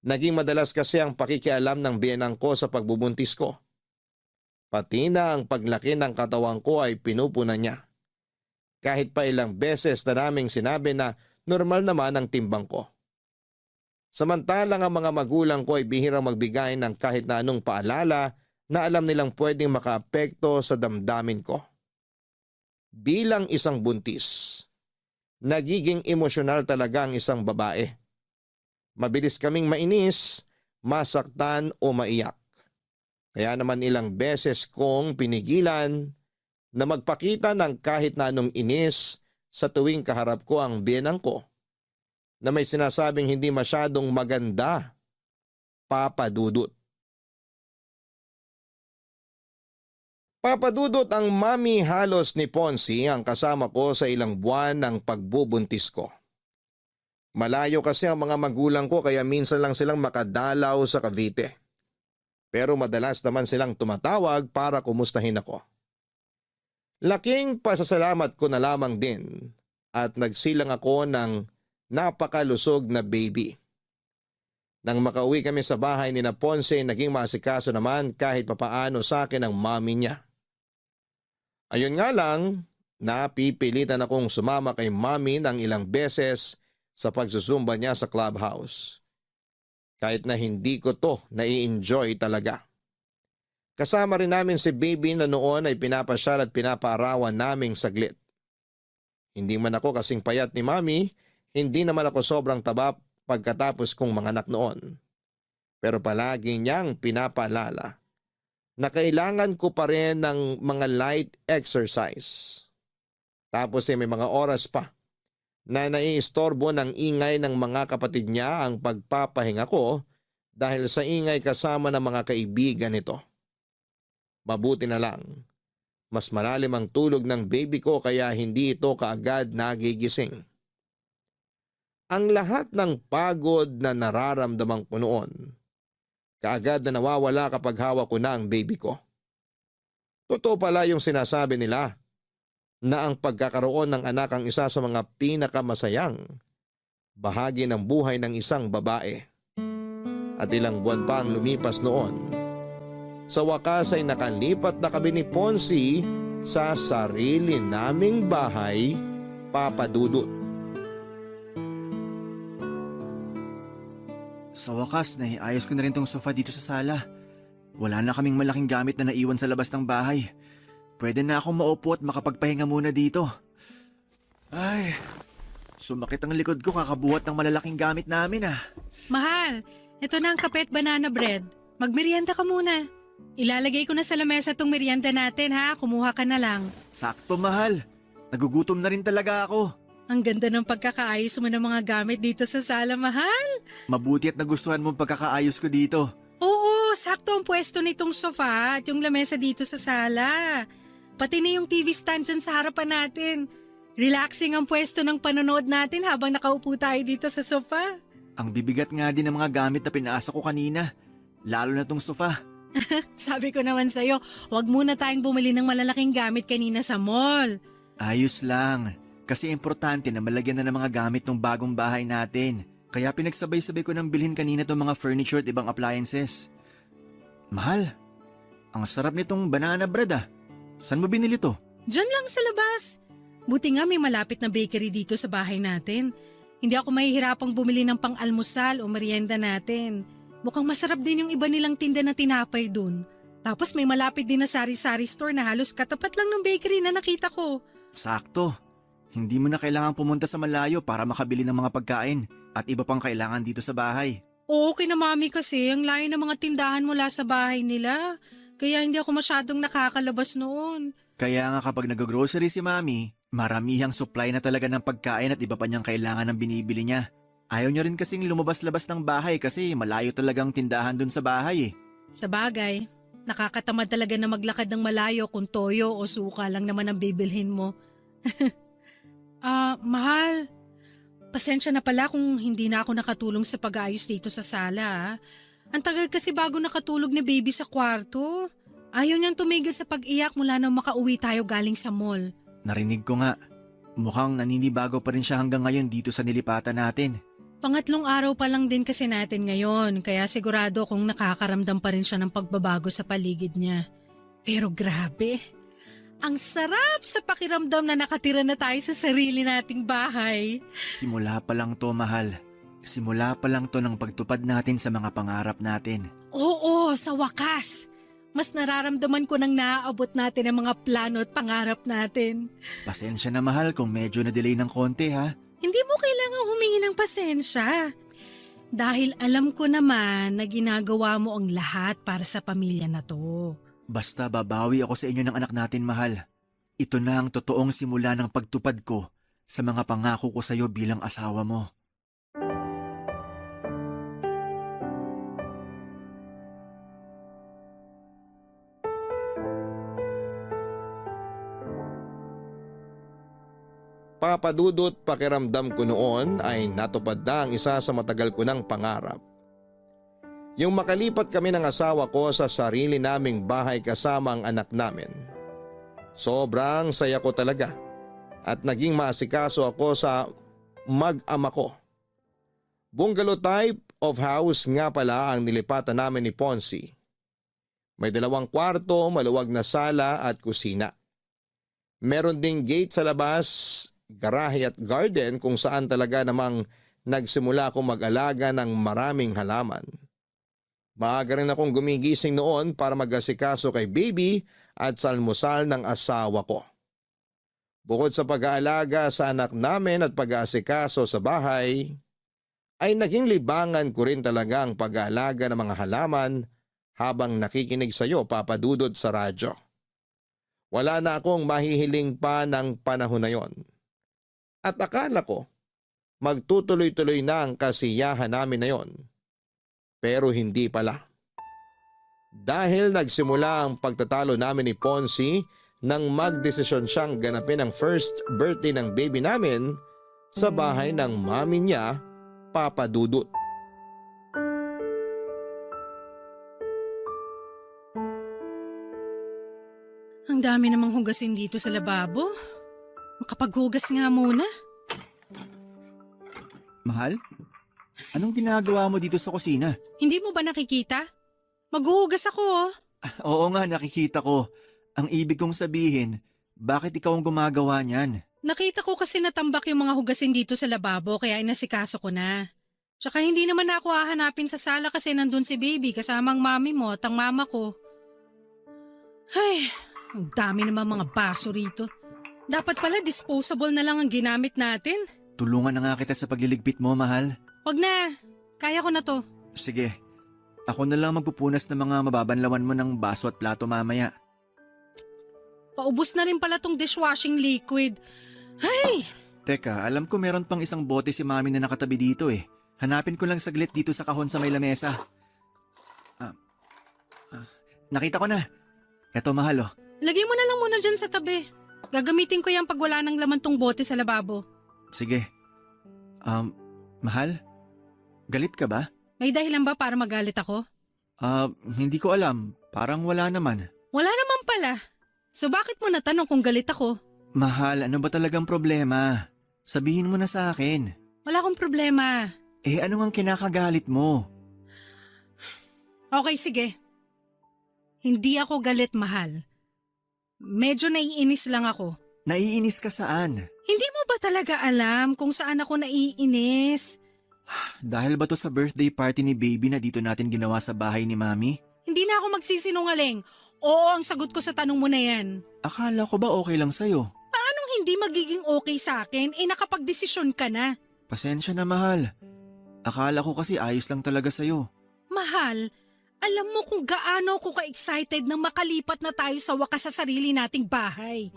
A: Naging madalas kasi ang pakikialam ng biyenang ko sa pagbubuntis ko. Pati na ang paglaki ng katawan ko ay pinupunan niya. Kahit pa ilang beses na naming sinabi na normal naman ang timbang ko. Samantalang ang mga magulang ko ay bihirang magbigay ng kahit na anong paalala na alam nilang pwedeng makaapekto sa damdamin ko. Bilang isang buntis, nagiging emosyonal talaga ang isang babae. Mabilis kaming mainis, masaktan o maiyak. Kaya naman ilang beses kong pinigilan na magpakita ng kahit na anong inis sa tuwing kaharap ko ang biyenang ko na may sinasabing hindi masyadong maganda, Papadudot. Papadudot, ang mami halos ni Ponce ang kasama ko sa ilang buwan ng pagbubuntis ko. Malayo kasi ang mga magulang ko kaya minsan lang silang makadalaw sa Cavite. Pero madalas naman silang tumatawag para kumustahin ako. Laking pasasalamat ko na lamang din at nagsilang ako ng napakalusog na baby. Nang makauwi kami sa bahay ni na Ponce, naging masikaso naman kahit papaano sa akin ang mami niya. Ayun nga lang, napipilitan akong sumama kay mami ng ilang beses sa pagsusumba niya sa clubhouse. Kahit na hindi ko to nai-enjoy talaga. Kasama rin namin si baby na noon ay pinapasyal at pinapaarawan naming saglit. Hindi man ako kasing payat ni mami, hindi naman ako sobrang taba pagkatapos kong manganak noon. Pero palagi niyang pinapaalala na kailangan ko pa rin ng mga light exercise. Tapos may mga oras pa na naiistorbo ng ingay ng mga kapatid niya ang pagpapahinga ko dahil sa ingay kasama ng mga kaibigan nito. Mabuti na lang, mas malalim ang tulog ng baby ko kaya hindi ito kaagad nagigising. Ang lahat ng pagod na nararamdaman ko noon, kaagad na nawawala kapag hawak ko na ang baby ko. Totoo pala yung sinasabi nila na ang pagkakaroon ng anak ang isa sa mga pinakamasayang bahagi ng buhay ng isang babae. At ilang buwan pa ang lumipas noon. Sa wakas ay nakalipat na kami ni Ponce sa sarili naming bahay, Papadudot.
B: Sa wakas, naiayos ko na rin tong sofa dito sa sala. Wala na kaming malaking gamit na naiwan sa labas ng bahay. Pwede na akong maupo at makapagpahinga muna dito. Ay, sumakit ang likod ko kakabuhat ng malalaking gamit namin ah.
C: Mahal, ito na ang kape at banana bread. Magmerienda ka muna. Ilalagay ko na sa lamesa tong merienda natin ha, kumuha ka na lang.
B: Sakto, mahal. Nagugutom na rin talaga ako.
C: Ang ganda ng pagkakaayos mo ng mga gamit dito sa sala, mahal.
B: Mabuti at nagustuhan mo ang pagkakaayos ko dito.
C: Oo, sakto ang pwesto nitong sofa at yung lamesa dito sa sala. Pati na yung TV stand dyan sa harapan natin. Relaxing ang pwesto ng panonood natin habang nakaupo tayo dito sa sofa.
B: Ang bibigat nga din ng mga gamit na pinaasa ko kanina. Lalo na tong sofa.
C: Sabi ko naman sa'yo, huwag muna tayong bumili ng malalaking gamit kanina sa mall.
B: Ayos lang. Kasi importante na malagyan na ng mga gamit ng bagong bahay natin. Kaya pinagsabay-sabay ko nang bilhin kanina itong mga furniture at ibang appliances. Mahal, ang sarap nitong banana bread ah. Saan mo binili to?
C: Diyan lang sa labas. Buti nga may malapit na bakery dito sa bahay natin. Hindi ako mahihirapang bumili ng pang-almusal o merienda natin. Mukhang masarap din yung iba nilang tinda na tinapay dun. Tapos may malapit din na sari-sari store na halos katapat lang ng bakery na nakita ko.
B: Sakto. Hindi mo na kailangang pumunta sa malayo para makabili ng mga pagkain at iba pang kailangan dito sa bahay.
C: Oo, kina mami kasi ang layo ng mga tindahan mula sa bahay nila. Kaya hindi ako masyadong nakakalabas noon.
B: Kaya nga kapag nag-grocery si Mami, maramihang supply na talaga ng pagkain at iba pa niyang kailangan ng binibili niya. Ayaw niya rin kasing lumabas-labas ng bahay kasi malayo talagang tindahan dun sa bahay eh.
C: Sa bagay, nakakatamad talaga na maglakad ng malayo kung toyo o suka lang naman ang bibilhin mo. Mahal. Pasensya na pala kung hindi na ako nakatulong sa pag-ayos dito sa sala. Ang tagal kasi bago nakatulog ni baby sa kwarto. Ayaw niyang tumigil sa pag-iyak mula nang makauwi tayo galing sa mall.
B: Narinig ko nga. Mukhang naninibago pa rin siya hanggang ngayon dito sa nilipatan natin.
C: Pangatlong araw pa lang din kasi natin ngayon, kaya sigurado kung nakakaramdam pa rin siya ng pagbabago sa paligid niya. Pero grabe, ang sarap sa pakiramdam na nakatira na tayo sa sarili nating bahay.
B: Simula pa lang to, mahal. Simula pa lang to ng pagtupad natin sa mga pangarap natin.
C: Oo, sa wakas. Mas nararamdaman ko nang naaabot natin ang mga plano at pangarap natin.
B: Pasensya na, mahal, kung medyo na-delay ng konti ha.
C: Hindi mo kailangang humingi ng pasensya. Dahil alam ko naman na ginagawa mo ang lahat para sa pamilya na to.
B: Basta babawi ako sa inyo ng anak natin, mahal. Ito na ang totoong simula ng pagtupad ko sa mga pangako ko sa iyo bilang asawa mo.
A: Papadudot pakiramdam ko noon ay natupad na ang isa sa matagal ko ng pangarap. Yung makalipat kami ng asawa ko sa sarili naming bahay kasama ang anak namin. Sobrang saya ko talaga at naging maasikaso ako sa mag-ama ko. Bungalow type of house nga pala ang nilipatan namin ni Ponzi. May 2 kwarto, maluwag na sala at kusina. Meron ding gate sa labas, garahe at garden kung saan talaga namang nagsimula akong mag-alaga ng maraming halaman. Maaga rin akong gumigising noon para mag-asikaso kay baby at sa almusal ng asawa ko. Bukod sa pag-aalaga sa anak namin at pag-aasikaso sa bahay, ay naging libangan ko rin talaga ang pag-aalaga ng mga halaman habang nakikinig sa iyo, Papa Dudut, sa radyo. Wala na akong mahihiling pa ng panahon na yon. At akala ko, magtutuloy-tuloy na ang kasiyahan namin na yon. Pero hindi pala. Dahil nagsimula ang pagtatalo namin ni Ponzi nang magdesisyon siyang ganapin ang first birthday ng baby namin sa bahay ng mami niya, Papa Dudut.
C: Ang dami namang hugasin dito sa lababo. Makapaghugas nga muna.
B: Mahal? Anong ginagawa mo dito sa kusina?
C: Hindi mo ba nakikita? Maghuhugas ako oh.
B: Oo nga, nakikita ko. Ang ibig kong sabihin, bakit ikaw ang gumagawa niyan?
C: Nakita ko kasi natambak yung mga hugasin dito sa lababo kaya inasikaso ko na. Tsaka hindi naman ako hahanapin sa sala kasi nandun si baby kasama ang mami mo at ang mama ko. Ay, ang dami naman mga baso rito. Dapat pala disposable na lang ang ginamit natin.
B: Tulungan na nga kita sa pagliligpit mo, mahal.
C: Wag na, kaya ko na to.
B: Sige, ako na lang magpupunas ng mga mababanlawan mo ng baso at plato mamaya.
C: Paubos na rin pala tong dishwashing liquid. Ay!
B: Teka, alam ko meron pang isang bote si mami na nakatabi dito eh. Hanapin ko lang saglit dito sa kahon sa may lamesa. Nakita ko na. Eto, mahal oh.
C: Lagay mo na lang muna dyan sa tabi. Gagamitin ko yan pag wala nang laman tong bote sa lababo.
B: Sige. Mahal? Galit ka ba?
C: May dahilan ba para magalit ako?
B: Hindi ko alam. Parang wala naman.
C: Wala naman pala. So bakit mo natanong kung galit ako?
B: Mahal, ano ba talagang problema? Sabihin mo na sa akin.
C: Wala akong problema.
B: Ano ang kinakagalit mo?
C: Okay, sige. Hindi ako galit, mahal. Medyo naiinis lang ako.
B: Naiinis ka saan?
C: Hindi mo ba talaga alam kung saan ako naiinis?
B: Dahil ba to sa birthday party ni baby na dito natin ginawa sa bahay ni Mami?
C: Hindi na ako magsisinungaling. Oo, ang sagot ko sa tanong mo na yan.
B: Akala ko ba okay lang sa'yo?
C: Paanong hindi magiging okay sa akin? Nakapagdesisyon ka na.
B: Pasensya na, mahal. Akala ko kasi ayos lang talaga sa'yo.
C: Mahal, alam mo kung gaano ako ka-excited na makalipat na tayo sa wakas sa sarili nating bahay.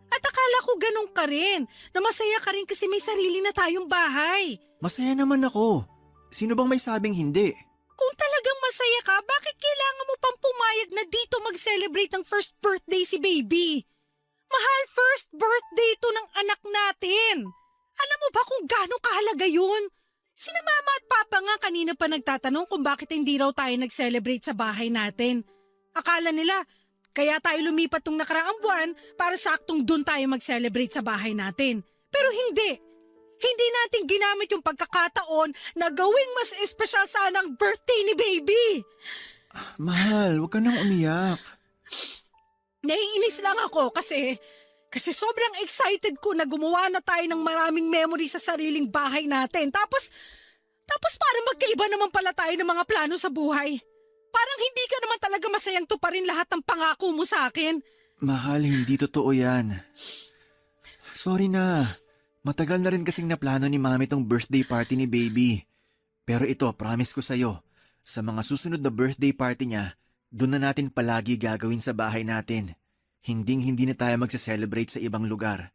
C: At akala ko ganun ka rin, na masaya ka rin kasi may sarili na tayong bahay.
B: Masaya naman ako. Sino bang may sabing hindi?
C: Kung talagang masaya ka, bakit kailangan mo pang pumayag na dito mag-celebrate ng first birthday si baby? Mahal, first birthday to ng anak natin. Alam mo ba kung gaano kahalaga yun? Sina mama at papa nga kanina pa nagtatanong kung bakit hindi raw tayo nag-celebrate sa bahay natin. Akala nila, kaya tayo lumipat tong nakaraang buwan para saktong dun tayo mag-celebrate sa bahay natin. Pero hindi. Hindi natin ginamit yung pagkakataon na gawing mas espesyal sana ang birthday ni baby.
B: Mahal, huwag ka nang umiyak.
C: Naiinis lang ako kasi sobrang excited ko na gumawa na tayo ng maraming memory sa sariling bahay natin. Tapos para magkaiba naman pala tayo ng mga plano sa buhay. Parang hindi ka naman talaga masayang tuparin lahat ng pangako mo sa akin.
B: Mahal, hindi totoo yan. Sorry na. Matagal na rin kasing naplano ni Mami tong birthday party ni baby. Pero ito, promise ko sa'yo, sa mga susunod na birthday party niya, doon na natin palagi gagawin sa bahay natin. Hindi na tayo magsa-celebrate sa ibang lugar.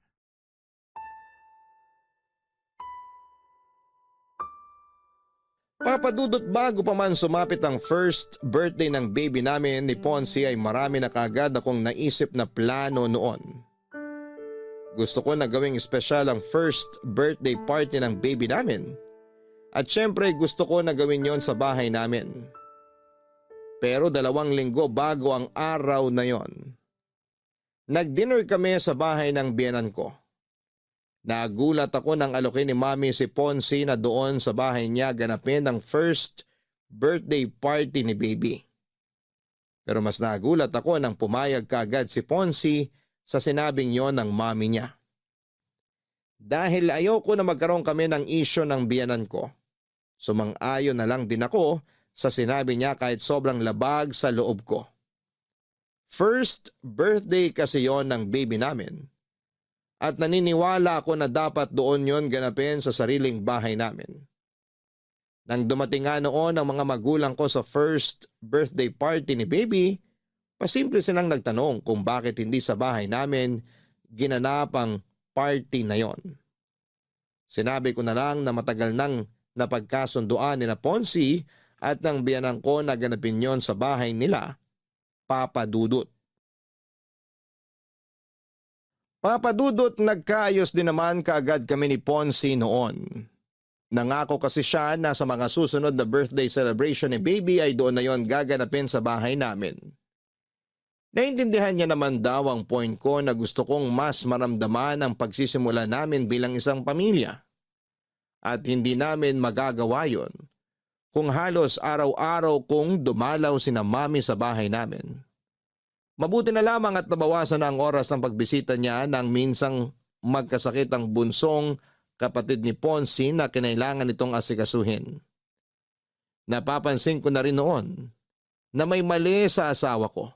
A: Papadudot, bago pa man sumapit ang first birthday ng baby namin ni Ponzi ay marami na kagad akong naisip na plano noon. Gusto ko na gawing espesyal ang first birthday party ng baby namin. At syempre gusto ko na gawin yon sa bahay namin. Pero 2 linggo bago ang araw na yon, nag-dinner kami sa bahay ng biyenan ko. Nagulat ako nang alokin ni Mami si Ponzi na doon sa bahay niya ganapin ang first birthday party ni baby. Pero mas nagulat ako nang pumayag kaagad si Ponzi sa sinabing yon ng mami niya. Dahil ayoko na magkaroon kami ng isyo ng biyenan ko, sumang-ayon na lang din ako sa sinabi niya kahit sobrang labag sa loob ko. First birthday kasi yon ng baby namin at naniniwala ako na dapat doon yon ganapin sa sariling bahay namin. Nang dumating nga noon ang mga magulang ko sa first birthday party ni baby, pasimple silang nagtanong kung bakit hindi sa bahay namin ginanap ang party na yon. Sinabi ko na lang na matagal nang napagkasunduan ni na Ponzi at ng biyanan ko na ganapin yon sa bahay nila, Papa Dudut. Papa Dudut, nagkaayos din naman kaagad kami ni Ponzi noon. Nangako kasi siya na sa mga susunod na birthday celebration ni baby ay doon na yon gaganapin sa bahay namin. Naintindihan niya naman daw ang point ko na gusto kong mas maramdaman ang pagsisimula namin bilang isang pamilya. At hindi namin magagawa yon kung halos araw-araw kong dumalaw sina Mami sa bahay namin. Mabuti na lamang at nabawasan na ang oras ng pagbisita niya nang minsang magkasakit ang bunsong kapatid ni Ponzi na kinailangan nitong asikasuhin. Napapansin ko na rin noon na may mali sa asawa ko.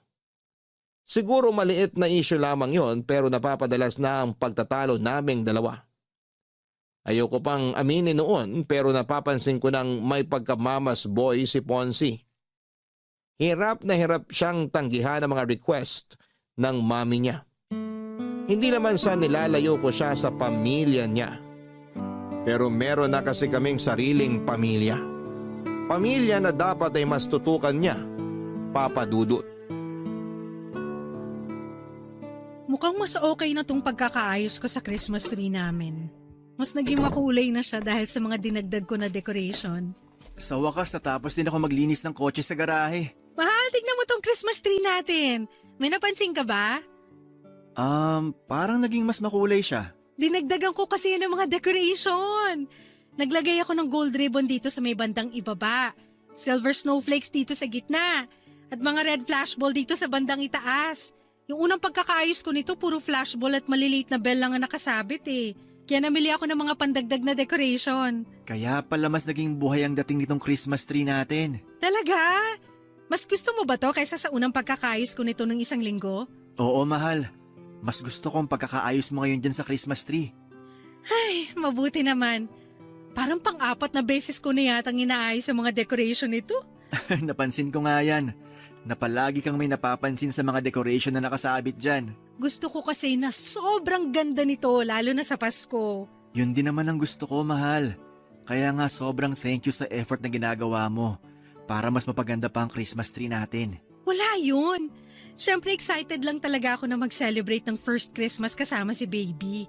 A: Siguro maliit na issue lamang yon pero napapadalas na ang pagtatalo naming dalawa. Ayoko pang aminin noon pero napapansin ko nang may pagkamamas boy si Ponzi. Hirap na hirap siyang tanggihan ang mga request ng mami niya. Hindi naman sa nilalayo ko siya sa pamilya niya. Pero meron na kasi kaming sariling pamilya. Pamilya na dapat ay mas tutukan niya, Papa Dudut.
C: Mukhang mas okay na tong pagkakaayos ko sa Christmas tree namin. Mas naging makulay na siya dahil sa mga dinagdag ko na decoration.
B: Sa wakas natapos din ako maglinis ng kotse sa garahe.
C: Mahal, tignan mo tong Christmas tree natin. May napansin ka ba?
B: Parang naging mas makulay siya.
C: Dinagdagan ko kasi yan ng mga decoration. Naglagay ako ng gold ribbon dito sa may bandang ibaba. Silver snowflakes dito sa gitna. At mga red flashball dito sa bandang itaas. Yung unang pagkakaayos ko nito, puro flashball at maliliit na bell lang ang nakasabit eh. Kaya namili ako ng mga pandagdag na decoration.
B: Kaya pala mas naging buhay ang dating nitong Christmas tree natin.
C: Talaga? Mas gusto mo ba to kaysa sa unang pagkakaayos ko nito ng isang linggo?
B: Oo, mahal. Mas gusto kong pagkakaayos mo ngayon dyan sa Christmas tree.
C: Ay, mabuti naman. Parang pang-apat na beses ko na yatang inaayos ang mga decoration nito.
B: Napansin ko nga yan. Na palagi kang may napapansin sa mga decoration na nakasabit dyan.
C: Gusto ko kasi na sobrang ganda nito lalo na sa Pasko.
B: Yun din naman ang gusto ko, mahal. Kaya nga sobrang thank you sa effort na ginagawa mo para mas mapaganda pa ang Christmas tree natin.
C: Wala yun. Siyempre excited lang talaga ako na mag-celebrate ng first Christmas kasama si baby.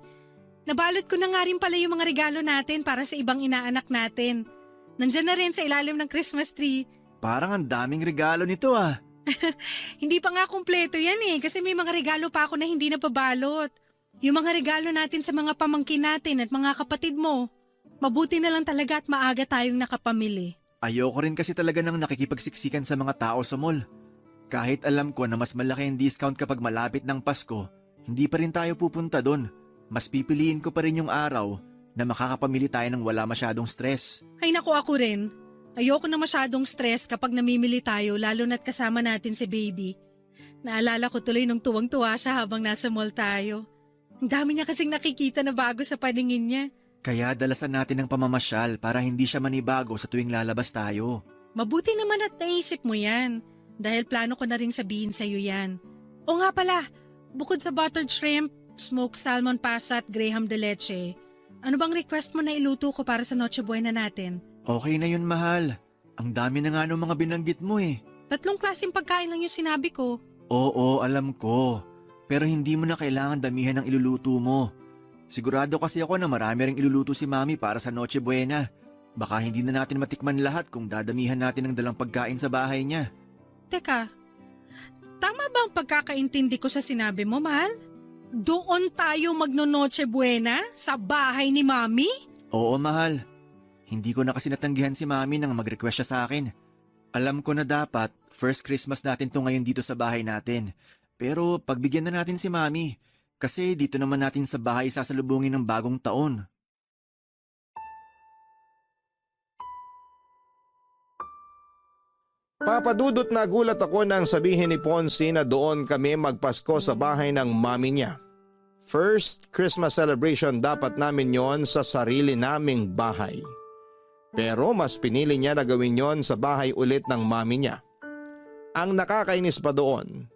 C: Nabalot ko na nga rin pala yung mga regalo natin para sa ibang inaanak natin. Nandyan na rin sa ilalim ng Christmas tree.
B: Parang ang daming regalo nito ah.
C: Hindi pa nga kumpleto yan eh kasi may mga regalo pa ako na hindi napabalot. Yung mga regalo natin sa mga pamangkin natin at mga kapatid mo. Mabuti na lang talaga at maaga tayong nakapamili.
B: Ayoko rin kasi talaga nang nakikipagsiksikan sa mga tao sa mall. Kahit alam ko na mas malaki ang discount kapag malapit ng Pasko, hindi pa rin tayo pupunta doon. Mas pipiliin ko pa rin yung araw na makakapamili tayo ng wala masyadong stress.
C: Ay naku, ako rin. Ayoko na masyadong stress kapag namimili tayo lalo na't kasama natin si baby. Naalala ko tuloy nung tuwang-tuwa siya habang nasa mall tayo. Ang dami niya kasing nakikita na bago sa paningin niya.
B: Kaya dalasan natin ng pamamasyal para hindi siya manibago sa tuwing lalabas tayo.
C: Mabuti naman at naisip mo yan. Dahil plano ko na rin sabihin sa'yo yan. O nga pala, bukod sa buttered shrimp, smoked salmon pasta at graham de leche, ano bang request mo na iluto ko para sa Noche Buena natin?
B: Okay na yun, mahal. Ang dami na nga nung mga binanggit mo eh.
C: 3 klaseng pagkain lang yung sinabi ko.
B: Oo, alam ko. Pero hindi mo na kailangan damihan ng iluluto mo. Sigurado kasi ako na marami ring iluluto si Mami para sa Noche Buena. Baka hindi na natin matikman lahat kung dadamihan natin ng dalang pagkain sa bahay niya.
C: Teka, tama ba ang pagkakaintindi ko sa sinabi mo, mahal? Doon tayo magno-Noche Buena sa bahay ni Mami?
B: Oo, mahal. Hindi ko na kasi natanggihan si Mami nang mag-request siya sa akin. Alam ko na dapat first Christmas natin to ngayon dito sa bahay natin. Pero pagbigyan na natin si Mami kasi dito naman natin sa bahay sasalubungin ng bagong taon.
A: Papadudot na gulat ako nang sabihin ni Ponce na doon kami magpasko sa bahay ng mami niya. First Christmas celebration dapat namin yon sa sarili naming bahay. Pero mas pinili niya na gawin yon sa bahay ulit ng mami niya. Ang nakakainis pa doon,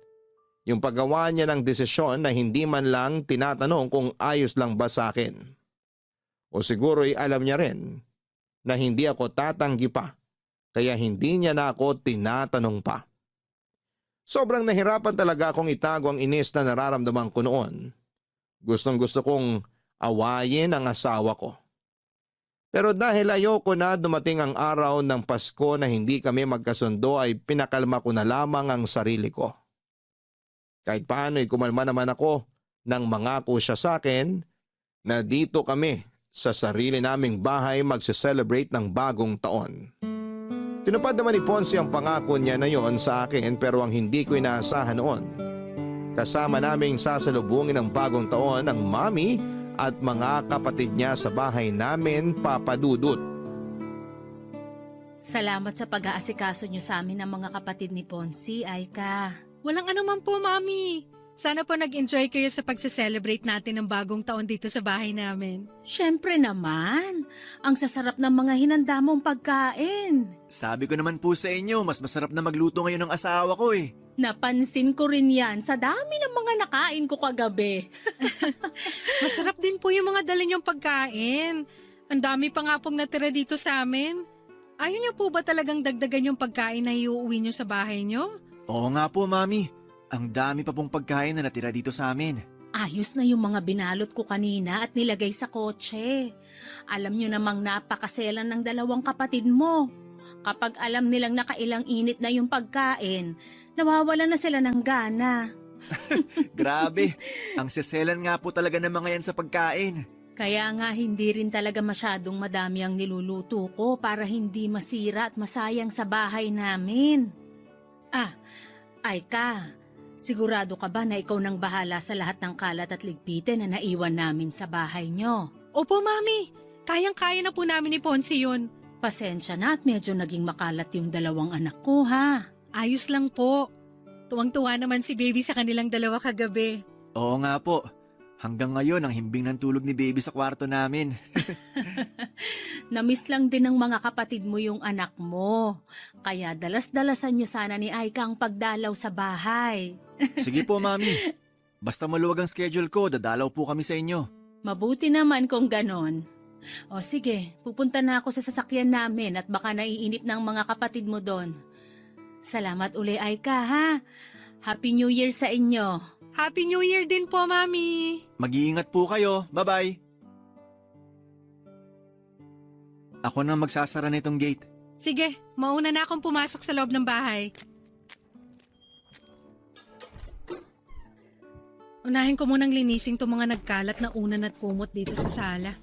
A: yung paggawa niya ng desisyon na hindi man lang tinatanong kung ayos lang ba sa akin. O siguro'y alam niya rin na hindi ako tatanggi pa. Kaya hindi niya na ako tinatanong pa. Sobrang nahirapan talaga akong itago ang inis na nararamdaman ko noon. Gustong-gusto kong awayin ang asawa ko. Pero dahil ayoko na dumating ang araw ng Pasko na hindi kami magkasundo ay pinakalma ko na lamang ang sarili ko. Kahit paano ay kumalma naman ako nang mangako siya sa akin na dito kami sa sarili naming bahay magse-celebrate ng bagong taon. Tinupad naman ni Ponce ang pangako niya na yon sa akin pero ang hindi ko inaasahan noon. Kasama naming sasalubungin ng bagong taon ang mami at mga kapatid niya sa bahay namin, Papa Dudut.
D: Salamat sa pag-aasikaso niyo sa amin ng mga kapatid ni Ponce, Aika.
C: Walang anuman po, Mami. Sana po nag-enjoy kayo sa pagse-celebrate natin ng bagong taon dito sa bahay namin.
D: Siyempre naman, ang sasarap ng mga hinanda mong pagkain.
B: Sabi ko naman po sa inyo, mas masarap na magluto ngayon ng asawa ko eh.
D: Napansin ko rin yan sa dami ng mga nakain ko kagabi.
C: Masarap din po yung mga dala niyong pagkain. Ang dami pa nga pong natira dito sa amin. Ayaw niyo po ba talagang dagdagan yung pagkain na iuuwi niyo sa bahay niyo?
B: Oo nga po, Mami. Ang dami pa pong pagkain na natira dito sa amin.
D: Ayos na yung mga binalot ko kanina at nilagay sa kotse. Alam nyo namang napakaselan ng 2 kapatid mo. Kapag alam nilang nakailang init na yung pagkain, nawawala na sila ng gana.
B: Grabe, ang seselan nga po talaga ng mga yan sa pagkain.
D: Kaya nga hindi rin talaga masyadong madami ang niluluto ko para hindi masira at masayang sa bahay namin. Aika, sigurado ka ba na ikaw nang bahala sa lahat ng kalat at ligpitin na naiwan namin sa bahay nyo?
C: Opo, Mami. Kayang-kaya na po namin ni Ponsi yun.
D: Pasensya na at medyo naging makalat yung dalawang anak ko ha.
C: Ayos lang po. Tuwang-tuwa naman si Baby sa kanilang dalawa kagabi.
B: Oo nga po. Hanggang ngayon ang himbing ng tulog ni baby sa kwarto namin.
D: Namiss lang din ng mga kapatid mo yung anak mo. Kaya dalas-dalasan nyo sana ni Aika ang pagdalaw sa bahay.
B: Sige po, Mami. Basta maluwag ang schedule ko, dadalaw po kami sa inyo.
D: Mabuti naman kung ganon. O sige, pupunta na ako sa sasakyan namin at baka naiinip ng mga kapatid mo doon. Salamat uli Aika ha. Happy New Year sa inyo.
C: Happy New Year din po, Mami.
B: Mag-iingat po kayo. Bye-bye. Ako na magsasara nitong gate.
C: Sige, mauna na akong pumasok sa loob ng bahay. Unahin ko munang linisin itong mga nagkalat na unan at kumot dito sa sala.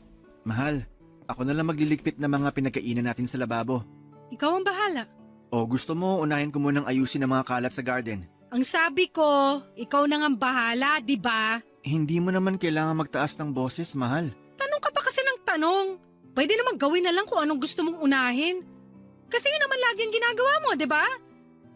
B: Mahal, ako na lang magliligpit ng mga pinagkainan natin sa lababo.
C: Ikaw ang bahala.
B: O gusto mo, unahin ko munang ayusin ang mga kalat sa garden.
C: Ang sabi ko, ikaw na ang bahala, di ba?
B: Hindi mo naman kailangan magtaas ng boses, mahal.
C: Tanong ka pa kasi ng tanong. Pwede naman gawin na lang kung anong gusto mong unahin. Kasi yun naman lagi ang ginagawa mo, di ba?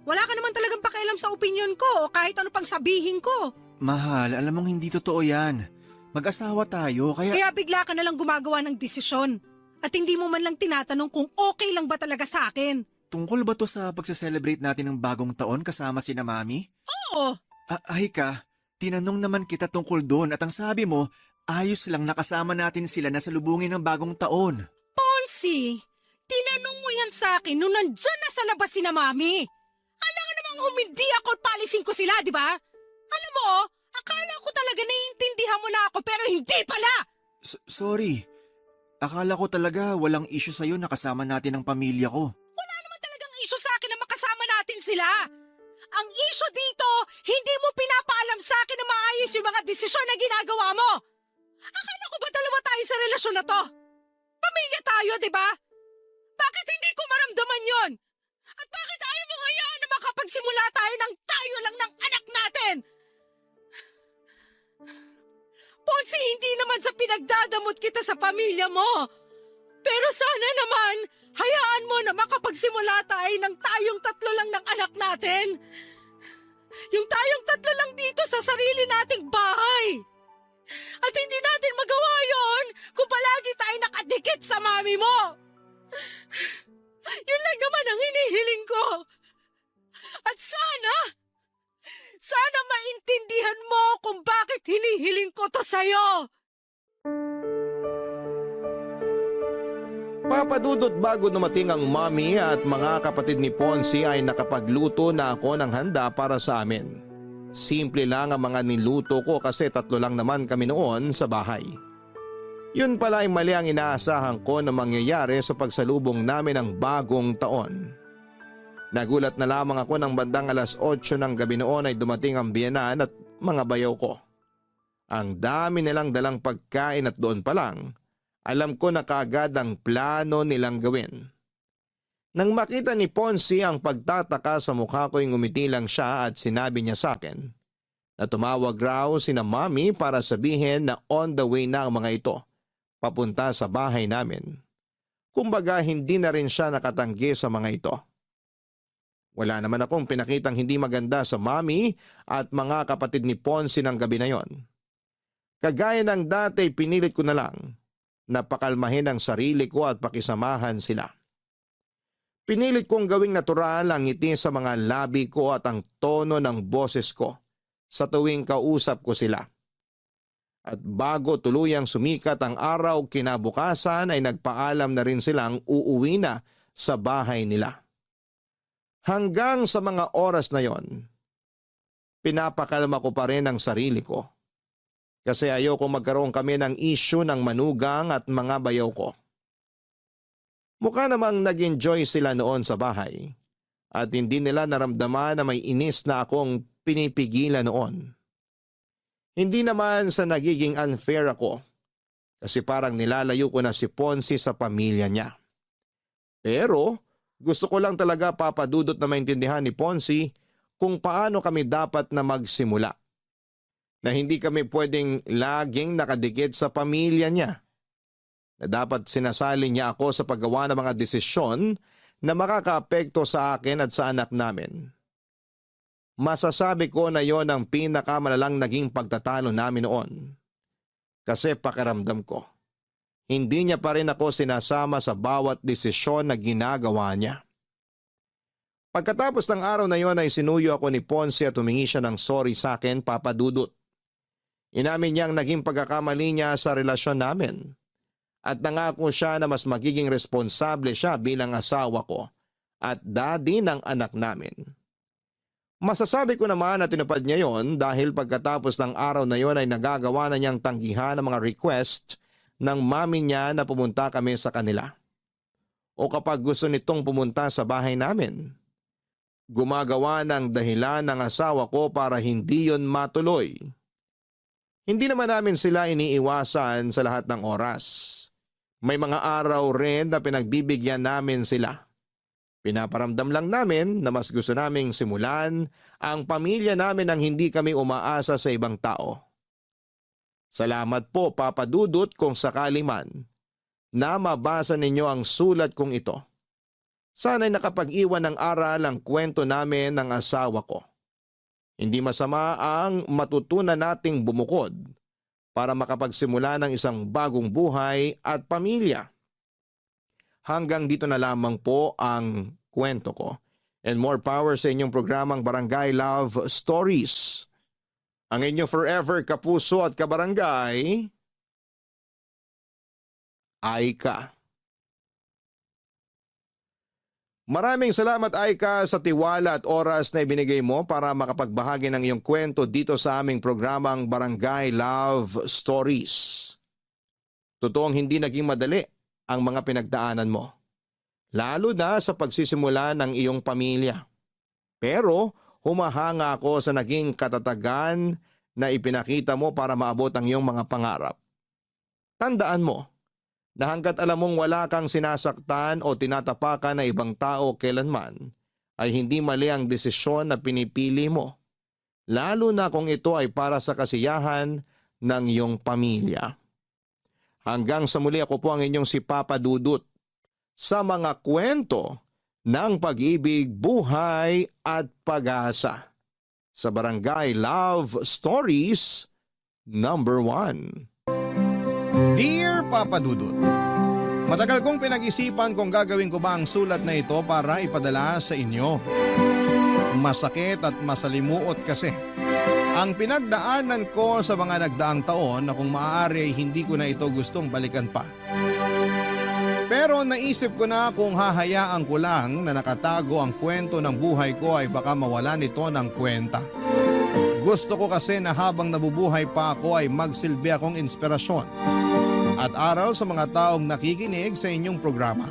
C: Wala ka naman talagang pakialam sa opinion ko o kahit ano pang sabihin ko.
B: Mahal, alam mong hindi totoo yan. Mag-asawa tayo,
C: Kaya bigla ka na lang gumagawa ng desisyon. At hindi mo man lang tinatanong kung okay lang ba talaga sa akin.
B: Tungkol ba to sa pagse-celebrate natin ng bagong taon kasama sina Mami?
C: Oo.
B: Ay ka, tinanong naman kita tungkol doon at ang sabi mo, ayos lang nakasama natin sila na salubungin ng bagong taon.
C: Ponsi, tinanong mo yan sa akin nung nandyan na sa labas sina Mami. Alam nga namang humindi ako at palisin ko sila, di ba? Alam mo, akala ko talaga naiintindihan mo na ako pero hindi pala.
B: Sorry. Akala ko talaga walang issue sa'yo na kasama natin ang pamilya ko.
C: Wala naman talagang issue sa akin na makasama natin sila. Ang issue dito, hindi mo pinapaalam sa akin na maayos yung mga desisyon na ginagawa mo. Akala ko ba dalawa tayo sa relasyon na to? Pamilya tayo, di ba? Bakit hindi ko maramdaman yon? At bakit ayaw mo hayaan na makapagsimula tayo ng tayo lang ng anak natin? Ponsi, hindi naman sa pinagdadamot kita sa pamilya mo. Pero sana naman, hayaan mo na makapagsimula tayo ng tayong tatlo lang ng anak natin. Yung tayong tatlo lang dito sa sarili nating bahay. At hindi natin magawa yon kung palagi tayo nakadikit sa mami mo. Yun lang naman ang hinihiling ko. At sana maintindihan mo kung bakit hinihiling ko to sa'yo.
A: Papadudot bago dumating ang mami at mga kapatid ni Ponsi ay nakapagluto na ako ng handa para sa amin. Simple lang ang mga niluto ko kasi tatlo lang naman kami noon sa bahay. Yun pala ay mali ang inaasahan ko na mangyayari sa pagsalubong namin ng bagong taon. Nagulat na lamang ako ng bandang 8:00 ng gabi noon ay dumating ang biyenan at mga bayaw ko. Ang dami nilang dalang pagkain at doon pa lang, alam ko na kaagad ang plano nilang gawin. Nang makita ni Ponsi ang pagtataka sa mukha ko'y ngumiti lang siya at sinabi niya sa akin na tumawag raw sina Mami para sabihin na on the way na ang mga ito papunta sa bahay namin. Kumbaga hindi na rin siya nakatanggi sa mga ito. Wala naman akong pinakitang hindi maganda sa Mami at mga kapatid ni Ponsi ng gabi na yon. Kagaya ng dati pinilit ko na lang na pakalmahin ang sarili ko at pakisamahan sila. Pinilit kong gawing natural ang ngiti sa mga labi ko at ang tono ng boses ko sa tuwing kausap ko sila. At bago tuluyang sumikat ang araw kinabukasan ay nagpaalam na rin silang uuwi na sa bahay nila. Hanggang sa mga oras na yon, pinapakalma ko pa rin ang sarili ko. Kasi ayoko magkaroon kami ng issue ng manugang at mga bayaw ko. Mukha namang nag-enjoy sila noon sa bahay at hindi nila naramdaman na may inis na akong pinipigilan noon. Hindi naman sa nagiging unfair ako kasi parang nilalayo ko na si Ponzi sa pamilya niya. Pero gusto ko lang talaga papadudot na maintindihan ni Ponzi kung paano kami dapat na magsimula. Na hindi kami pwedeng laging nakadikit sa pamilya niya. Na dapat sinasali niya ako sa paggawa ng mga desisyon na makakaapekto sa akin at sa anak namin. Masasabi ko na yon ang pinakamalalang naging pagtatalo namin noon. Kasi pakiramdam ko, hindi niya pa rin ako sinasama sa bawat desisyon na ginagawa niya. Pagkatapos ng araw na yon ay sinuyo ako ni Ponce at humingi siya ng sorry sa akin, Papa Dudut. Inamin niyang naging pagkakamali niya sa relasyon namin. At nangako siya na mas magiging responsable siya bilang asawa ko at daddy ng anak namin. Masasabi ko naman na tinupad niya yon dahil pagkatapos ng araw na yon ay nagagawa na niyang tanggihan ang mga request ng mami niya na pumunta kami sa kanila. O kapag gusto nitong pumunta sa bahay namin. Gumagawa ng dahilan ng asawa ko para hindi yon matuloy. Hindi naman namin sila iniiwasan sa lahat ng oras. May mga araw rin na pinagbibigyan namin sila. Pinaparamdam lang namin na mas gusto naming simulan ang pamilya namin nang hindi kami umaasa sa ibang tao. Salamat po, Papa Dudut, kung sakali man na mabasa ninyo ang sulat kong ito. Sana'y nakapag-iwan ng aral ang kwento namin ng asawa ko. Hindi masama ang matutunan nating bumukod para makapagsimula ng isang bagong buhay at pamilya. Hanggang dito na lamang po ang kwento ko. And more power sa inyong programang Barangay Love Stories. Ang inyong forever kapuso at kabarangay, Aika. Maraming salamat, Aika, sa tiwala at oras na ibinigay mo para makapagbahagi ng iyong kwento dito sa aming programang Barangay Love Stories. Totoong hindi naging madali ang mga pinagdaanan mo, lalo na sa pagsisimula ng iyong pamilya. Pero humahanga ako sa naging katatagan na ipinakita mo para maabot ang iyong mga pangarap. Tandaan mo, na hanggat alam mong wala kang sinasaktan o tinatapakan na ibang tao kailanman, ay hindi mali ang desisyon na pinipili mo, lalo na kung ito ay para sa kasiyahan ng iyong pamilya. Hanggang sa muli, ako po ang inyong si Papa Dudut sa mga kwento ng pag-ibig, buhay at pag-asa sa Barangay Love Stories number 1. Dear Papa Dudut, matagal kong pinag-isipan kung gagawin ko ba ang sulat na ito para ipadala sa inyo. Masakit at masalimuot kasi ang pinagdaanan ko sa mga nagdaang taon na kung maaari ay hindi ko na ito gustong balikan pa. Pero naisip ko na kung hahayaan ko lang na nakatago ang kwento ng buhay ko ay baka mawalan ito ng kwenta. Gusto ko kasi na habang nabubuhay pa ako ay magsilbi akong inspirasyon at aral sa mga taong nakikinig sa inyong programa.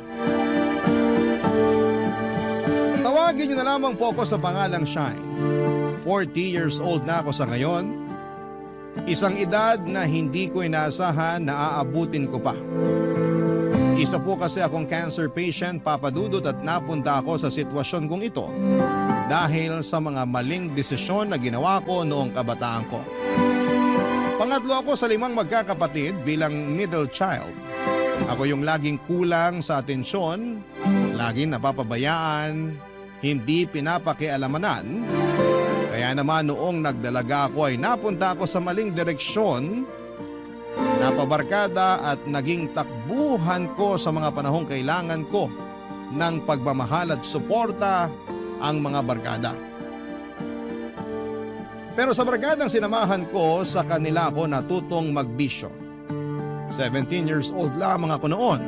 A: Tawagin niyo na lamang po ako sa pangalang Shine. 40 years old na ako sa ngayon. Isang edad na hindi ko inaasahan na aabutin ko pa. Isa po kasi akong cancer patient, Papa Dudut, at napunta ako sa sitwasyon kong ito dahil sa mga maling desisyon na ginawa ko noong kabataan ko. Pangatlo ako sa 5 magkakapatid bilang middle child. Ako yung laging kulang sa atensyon, laging napapabayaan, hindi pinapakialamanan. Kaya naman noong nagdalaga ako ay napunta ako sa maling direksyon, napabarkada at naging takbuhan ko sa mga panahong kailangan ko ng pagmamahal at suporta ang mga barkada. Pero sa barkadang sinamahan ko, sa kanila ako natutong magbisyo. 17 years old lamang ako noon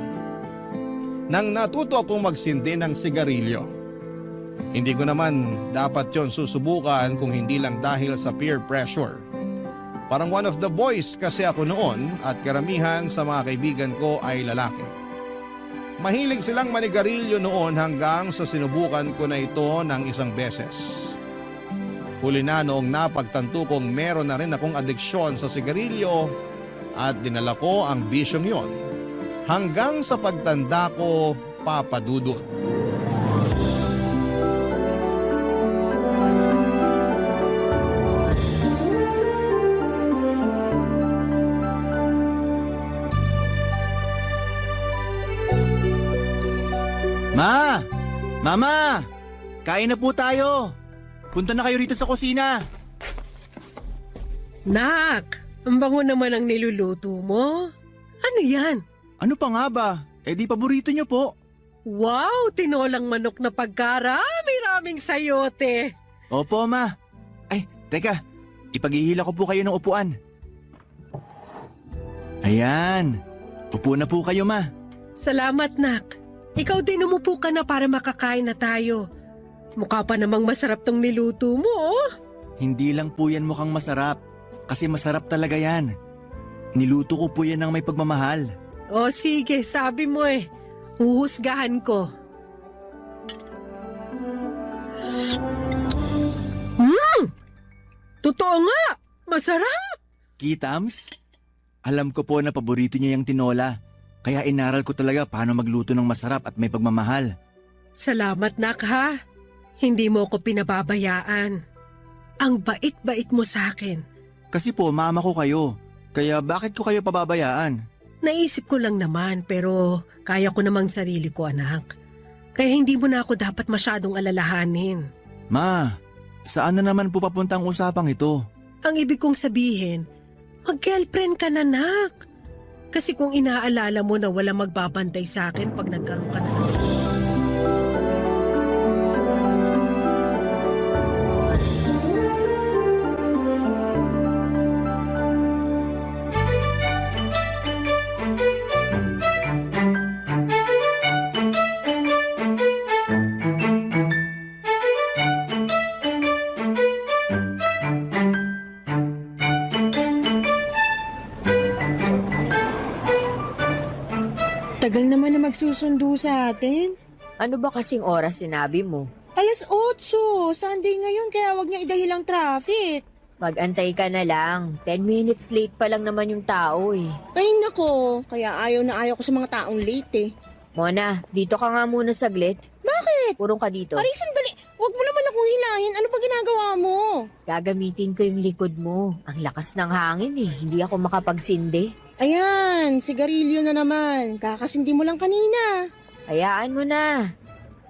A: nang natuto akong magsindi ng sigarilyo. Hindi ko naman dapat yon susubukan kung hindi lang dahil sa peer pressure. Parang one of the boys kasi ako noon at karamihan sa mga kaibigan ko ay lalaki. Mahilig silang manigarilyo noon hanggang sa sinubukan ko na ito ng isang beses. Huli na noong napagtanto kong meron na rin akong adeksyon sa sigarilyo at dinala ko ang bisyong yon. Hanggang sa pagtanda ko, Papa Dudut.
B: Ma! Mama! Kain na po tayo! Punta na kayo rito sa kusina!
E: Nak, ang bango naman ang niluluto mo. Ano yan?
B: Ano pa nga ba? Eh di paborito niyo po.
E: Wow, tinolang manok na pagkarami-raming sayote.
B: Opo, ma. Ay, teka. Ipaghihila ko po kayo ng upuan. Ayan. Upo na po kayo, ma.
E: Salamat, Nak. Ikaw din umupo ka na para makakain na tayo. Mukha pa namang masarap tong niluto mo, oh.
B: Hindi lang po yan mukhang masarap. Kasi masarap talaga yan. Niluto ko po yan ng may pagmamahal.
E: O sige, sabi mo eh. Huhusgahan ko. Totoo nga! Masarap!
B: Kitams? Alam ko po na paborito niya yung tinola. Kaya inaral ko talaga paano magluto ng masarap at may pagmamahal.
E: Salamat, Nak, ha? Hindi mo ko pinababayaan. Ang bait-bait mo sa akin.
B: Kasi po mama ko kayo. Kaya bakit ko kayo pababayaan?
E: Naisip ko lang naman pero kaya ko namang sarili ko, anak. Kaya hindi mo na ako dapat masyadong alalahanin.
B: Ma, saan na naman po papunta ang usapang ito?
E: Ang ibig kong sabihin, mag-girlfriend ka na, Nak. Kasi kung inaalala mo na wala magbabantay sa akin pag nagkaroon ka na ng...
F: Tagal naman na magsusundo sa atin.
G: Ano ba kasing oras sinabi mo?
F: 8:00, Sunday ngayon kaya wag niya idahilang traffic.
G: Mag-antay ka na lang. 10 minutes late pa lang naman yung tao eh.
F: Ay nako, kaya ayaw na ayaw ko sa mga taong late eh.
G: Mona, dito ka nga muna saglit.
F: Bakit?
G: Purong ka dito.
F: Aray, sandali. Wag mo naman akong hilahin. Ano ba ginagawa mo?
G: Gagamitin ko yung likod mo. Ang lakas ng hangin eh. Hindi ako makapagsindi.
F: Ayan, sigarilyo na naman. Kakasindi mo lang kanina.
G: Hayaan mo na.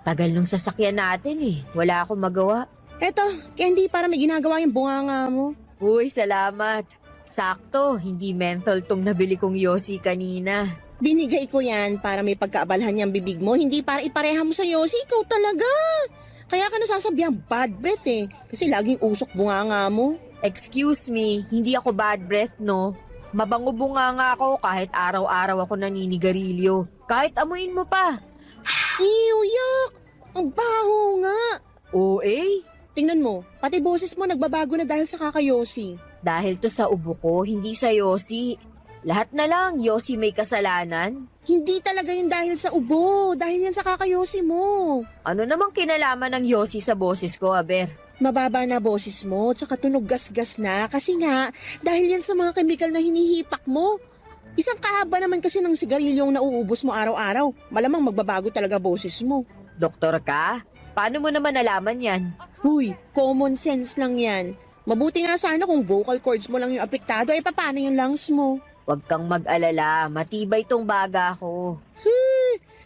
G: Tagal nung sasakyan natin eh. Wala akong magawa.
F: Eto, Candy, para may ginagawa yung bunganga mo.
G: Uy, salamat. Sakto, hindi menthol tong nabili kong Yossi kanina.
F: Binigay ko yan para may pagkaabalhan yung bibig mo. Hindi para ipareha mo sa Yossi. Ikaw talaga. Kaya ka nasasabihan bad breath eh. Kasi laging usok bunganga mo.
G: Excuse me, hindi ako bad breath no. Mabango bunga nga ako kahit araw-araw ako naninigarilyo. Kahit amuin mo pa.
F: Ew, yuck! Ang baho nga!
G: Oo eh.
F: Tingnan mo, pati boses mo nagbabago na dahil sa kakayosi.
G: Dahil to sa ubo ko, hindi sa Yossi. Lahat na lang, Yossi may kasalanan.
F: Hindi talaga yun dahil sa ubo, dahil yan sa kakayosi mo.
G: Ano namang kinalaman ng Yossi sa boses ko, Aber?
F: Mababa na boses mo, tsaka tunog gas-gas na kasi nga, dahil yan sa mga kemikal na hinihipak mo. Isang kahaba naman kasi ng sigarilyong nauubos mo araw-araw. Malamang magbabago talaga boses mo.
G: Doktor ka? Paano mo naman nalaman yan?
F: Huy, common sense lang yan. Mabuti nga sana kung vocal cords mo lang yung apektado, paano yung lungs mo?
G: Huwag kang mag-alala, matibay tong baga ko.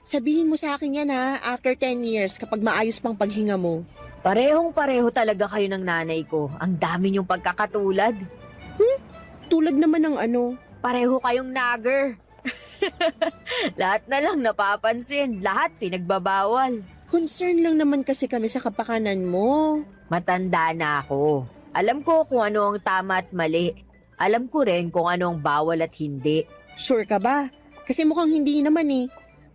F: Sabihin mo sa akin yan ha, after 10 years kapag maayos pang paghinga mo.
G: Parehong-pareho talaga kayo ng nanay ko. Ang dami niyong pagkakatulad.
F: Tulad naman ng ano.
G: Pareho kayong nagger. Lahat na lang napapansin, lahat pinagbabawal.
F: Concern lang naman kasi kami sa kapakanan mo.
G: Matanda na ako. Alam ko kung ano ang tama at mali. Alam ko rin kung ano ang bawal at hindi.
F: Sure ka ba? Kasi mukhang hindi naman eh.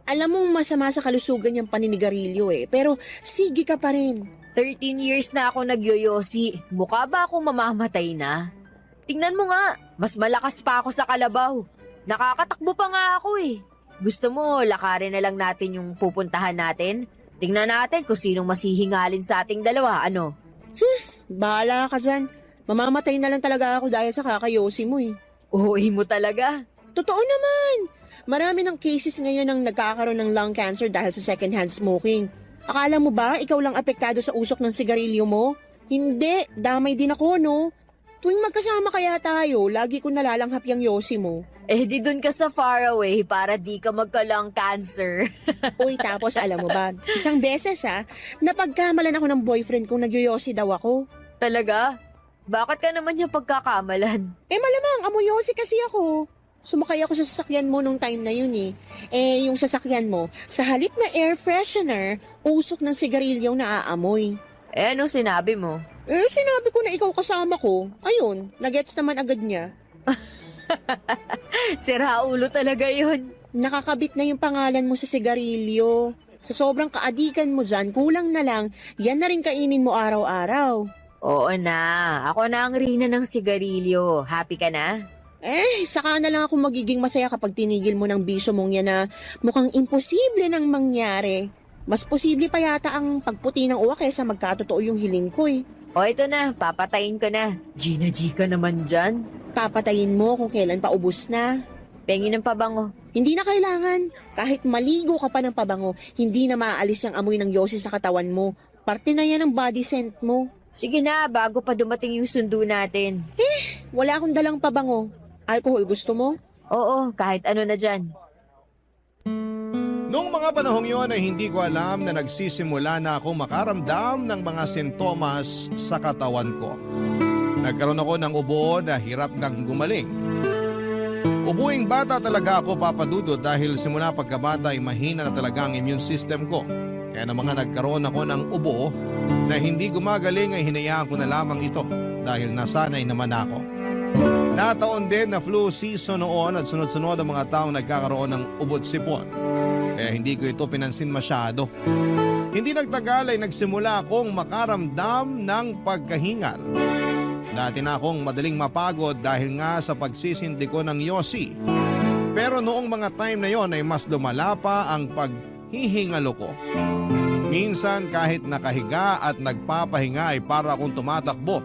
F: Alam mong masama sa kalusugan yung paninigarilyo eh. Pero sige ka pa rin.
G: 13 years na ako nagyoyosi. Mukha ba akong mamamatay na? Tingnan mo nga, mas malakas pa ako sa kalabaw. Nakakatakbo pa nga ako eh. Gusto mo, lakarin na lang natin yung pupuntahan natin? Tingnan natin kung sinong masihingalin sa ating dalawa, ano?
F: Bahala ka dyan. Mamamatay na lang talaga ako dahil sa kakayosi mo eh.
G: Uy mo talaga.
F: Totoo naman. Marami ng cases ngayon ang nagkakaroon ng lung cancer dahil sa secondhand smoking. Akala mo ba ikaw lang apektado sa usok ng sigarilyo mo? Hindi, damay din ako no. Tuwing magkasama kaya tayo, lagi ko nalalanghap yung yosi mo.
G: Eh di dun ka sa faraway para di ka magka-lung cancer.
F: Uy, tapos alam mo ba, isang beses napagkamalan ako ng boyfriend kong nagyoyosi daw ako.
G: Talaga? Bakit ka naman yung pagkakamalan?
F: Malamang, amoyosi kasi ako. Sumakay ako sa sasakyan mo nung time na yun eh. Yung sasakyan mo, sa halip na air freshener, usok ng sigarilyo na aamoy.
G: Anong sinabi mo?
F: Sinabi ko na ikaw kasama ko. Ayun, nagets naman agad niya.
G: Sira ulo talaga yun.
F: Nakakabit na yung pangalan mo sa sigarilyo. Sa sobrang kaadikan mo dyan, kulang na lang, yan na rin kainin mo araw-araw.
G: Oo na, ako na ang rina ng sigarilyo. Happy ka na?
F: Saka na lang ako magiging masaya kapag tinigil mo ng bisyo mong yan na mukhang imposible nang mangyari. Mas posible pa yata ang pagputi ng uwa kaysa magkatotoo yung hiling ko eh.
G: O ito na, papatayin ko na. Gina G ka naman dyan.
F: Papatayin mo kung kailan pa ubus na.
G: Pengi ng pabango.
F: Hindi na kailangan. Kahit maligo ka pa ng pabango, hindi na maaalis ang amoy ng yosi sa katawan mo. Parte na yan ng body scent mo.
G: Sige na, bago pa dumating yung sundo natin.
F: Wala akong dalang pabango. Alcohol gusto mo?
G: Oo, kahit ano na dyan.
A: Noong mga panahong yon ay hindi ko alam na nagsisimula na akong makaramdam ng mga sintomas sa katawan ko. Nagkaroon ako ng ubo na hirap nang gumaling. Ubuing bata talaga ako, Papa Dudut, dahil simula pagkabata ay mahina na talaga ang immune system ko. Kaya na mga nagkaroon ako ng ubo na hindi gumagaling ay hinayaan ko na lamang ito dahil nasanay naman ako. Nataon din na flu season noon at sunod-sunod ang mga taong nagkakaroon ng ubot sipon. Kaya hindi ko ito pinansin masyado. Hindi nagtagal ay nagsimula akong makaramdam ng pagkahingal. Dati na akong madaling mapagod dahil nga sa pagsisindi ko ng yosi. Pero noong mga time na yon ay mas lumala pa ang paghihingalo ko. Minsan kahit nakahiga at nagpapahinga ay para akong tumatakbo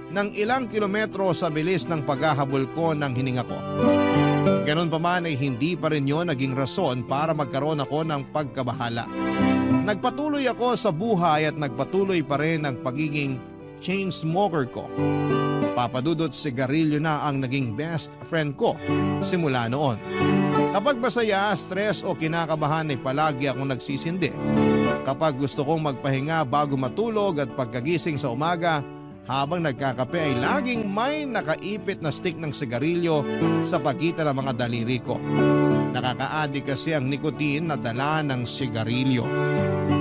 A: ng ilang kilometro sa bilis ng paghahabol ko ng hininga ko. Ganun pa man ay hindi pa rin yun naging rason para magkaroon ako ng pagkabahala. Nagpatuloy ako sa buhay at nagpatuloy pa rin ang pagiging chain smoker ko. Papadudot, sigarilyo na ang naging best friend ko simula noon. Kapag masaya, stress o kinakabahan ay palagi akong nagsisindi. Kapag gusto kong magpahinga bago matulog at pagkagising sa umaga, habang nagkakape ay laging may nakaipit na stick ng sigarilyo sa pagitan ng mga daliri ko. Nakaka-addict kasi ang nicotine na dala ng sigarilyo.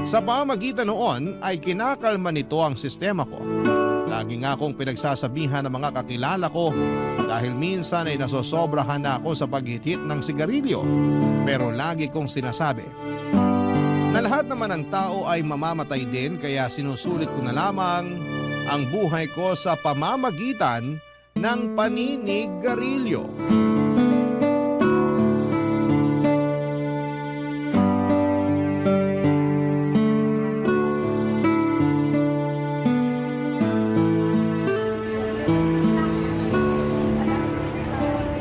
A: Sa pamamagitan noon ay kinakalma nito ang sistema ko. Lagi nga akong pinagsasabihan ng mga kakilala ko dahil minsan ay nasosobrahan na ako sa paghit-hit ng sigarilyo. Pero lagi kong sinasabi na lahat naman ng tao ay mamamatay din, kaya sinusulit ko na lamang ang buhay ko sa pamamagitan ng paninigarilyo.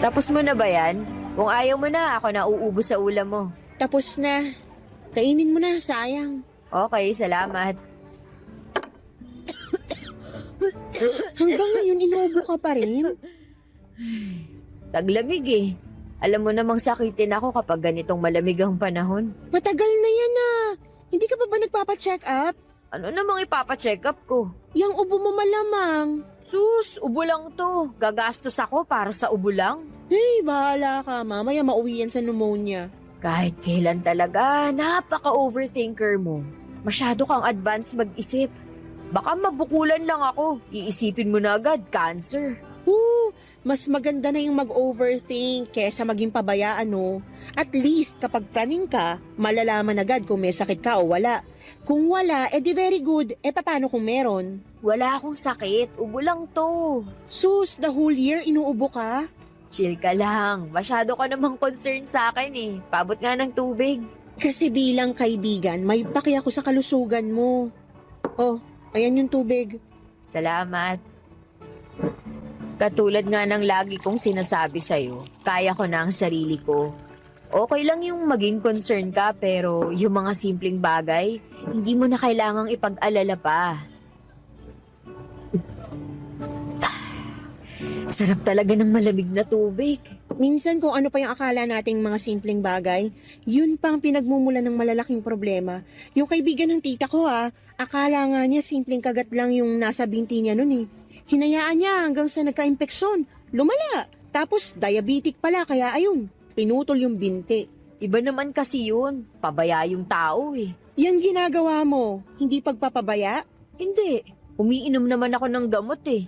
G: Tapos mo na ba yan? Kung ayaw mo na, ako na uubos sa ulam mo.
F: Tapos na. Kainin mo na, sayang.
G: Okay, salamat.
F: Hanggang ngayon, inuubo ka pa rin?
G: Taglamig eh. Alam mo namang sakitin ako kapag ganitong malamig ang panahon.
F: Matagal na yan Hindi ka pa ba nagpapacheck up?
G: Ano namang ipapacheck up ko?
F: Yang ubo mo malamang.
G: Sus, ubo lang to. Gagastos ako para sa ubo lang.
F: Bahala ka. Mamaya mauwi yan sa pneumonia.
G: Kahit kailan talaga, napaka-overthinker mo. Masyado kang advance mag-isip. Baka mabukulan lang ako. Iisipin mo na agad, cancer.
F: Mas maganda na yung mag-overthink kesa maging pabayaan, no? At least kapag planning ka, malalaman agad kung may sakit ka o wala. Kung wala, di very good. Paano kung meron?
G: Wala akong sakit. Ubo lang to.
F: Sus, the whole year inuubo ka?
G: Chill ka lang. Masyado ka namang concerned sa akin eh. Pabot nga ng tubig.
F: Kasi bilang kaibigan, may paki ako sa kalusugan mo. Oh, ayan yung tubig.
G: Salamat. Katulad nga ng lagi kong sinasabi sa'yo, kaya ko na ang sarili ko. Okay lang yung maging concern ka pero yung mga simpleng bagay, hindi mo na kailangang ipag-alala pa. Sarap talaga ng malamig na tubig.
F: Minsan kung ano pa yung akala nating mga simpleng bagay, yun pang pinagmumulan ng malalaking problema. Yung kaibigan ng tita ko akala nga niya simpleng kagat lang yung nasa binti niya nun eh. Hinayaan niya hanggang sa nagka-impeksyon, lumala. Tapos diabetic pala kaya ayun, pinutol yung binti.
G: Iba naman kasi yun. Pabaya yung tao eh.
F: Yang ginagawa mo, hindi pagpapabaya?
G: Hindi. Umiinom naman ako ng gamot eh.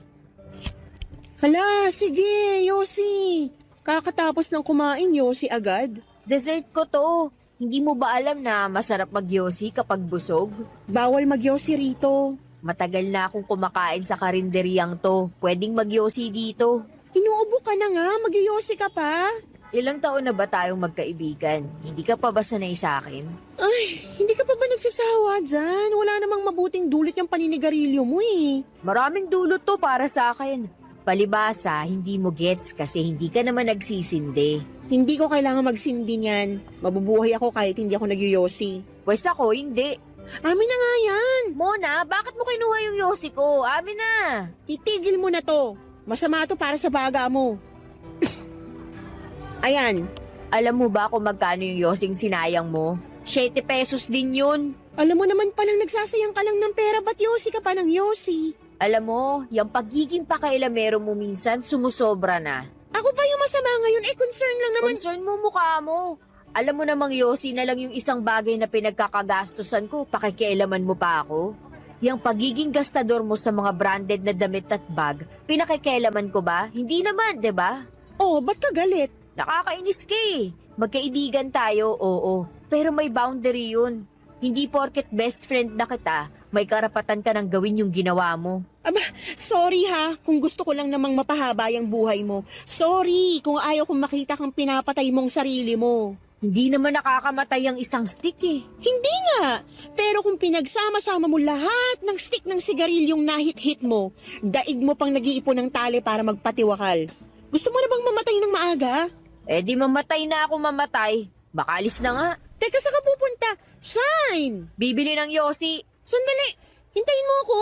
F: Hala, sige, Yossi. Kakatapos ng kumain, Yossi agad.
G: Dessert ko to. Hindi mo ba alam na masarap magyosi kapag busog?
F: Bawal mag-Yossi rito.
G: Matagal na akong kumakain sa karinderyang to. Pwedeng magyosi dito.
F: Inuubo ka na nga, mag-Yossi ka pa.
G: Ilang taon na ba tayong magkaibigan? Hindi ka pa ba sanay sa akin?
F: Ay, hindi ka pa ba nagsasawa dyan? Wala namang mabuting dulot yung paninigarilyo mo eh.
G: Maraming dulot to para sa akin. Palibasa, hindi mo gets kasi hindi ka naman nagsisindi.
F: Hindi ko kailangan magsindi niyan. Mabubuhay ako kahit hindi ako nagyoyosi.
G: Pwes ako, hindi.
F: Amin na nga yan.
G: Mona, bakit mo kinuha yung yosi ko? Amin na.
F: Itigil mo na to. Masama to para sa baga mo. Ayan.
G: Alam mo ba kung magkano yung yosing sinayang mo? 7 pesos din yun.
F: Alam mo naman palang nagsasayang ka lang ng pera, ba't yosi ka pa ng yosi?
G: Alam mo, yung pagiging pakailamero mo minsan sumusobra na.
F: Ako pa yung masama ngayon, concern lang naman.
G: Concern mo mukha mo. Alam mo namang yosi na lang yung isang bagay na pinagkakagastusan ko, pakikialaman mo pa ako. Yung pagiging gastador mo sa mga branded na damit at bag, pinakikialaman ko ba? Hindi naman, 'di ba?
F: Oh, ba't ka galit?
G: Nakakainis ka eh. Magkaibigan tayo, oo. Pero may boundary yun. Hindi porket best friend na kita, may karapatan ka nang gawin yung ginawa mo.
F: Aba, sorry ha, kung gusto ko lang namang mapahaba yung buhay mo. Sorry kung ayaw kong makita kang pinapatay mong sarili mo.
G: Hindi naman nakakamatay ang isang stick eh.
F: Hindi nga, pero kung pinagsama-sama mo lahat ng stick ng sigarilyong nahit-hit mo, daig mo pang nag-iipon ng tali para magpatiwakal. Gusto mo na bang mamatay ng maaga?
G: Eh di mamatay na ako mamatay. Bakalis na nga.
F: Teka, saan ka pupunta? Shine!
G: Bibili ng yosi.
F: Sandali, hintayin mo ako.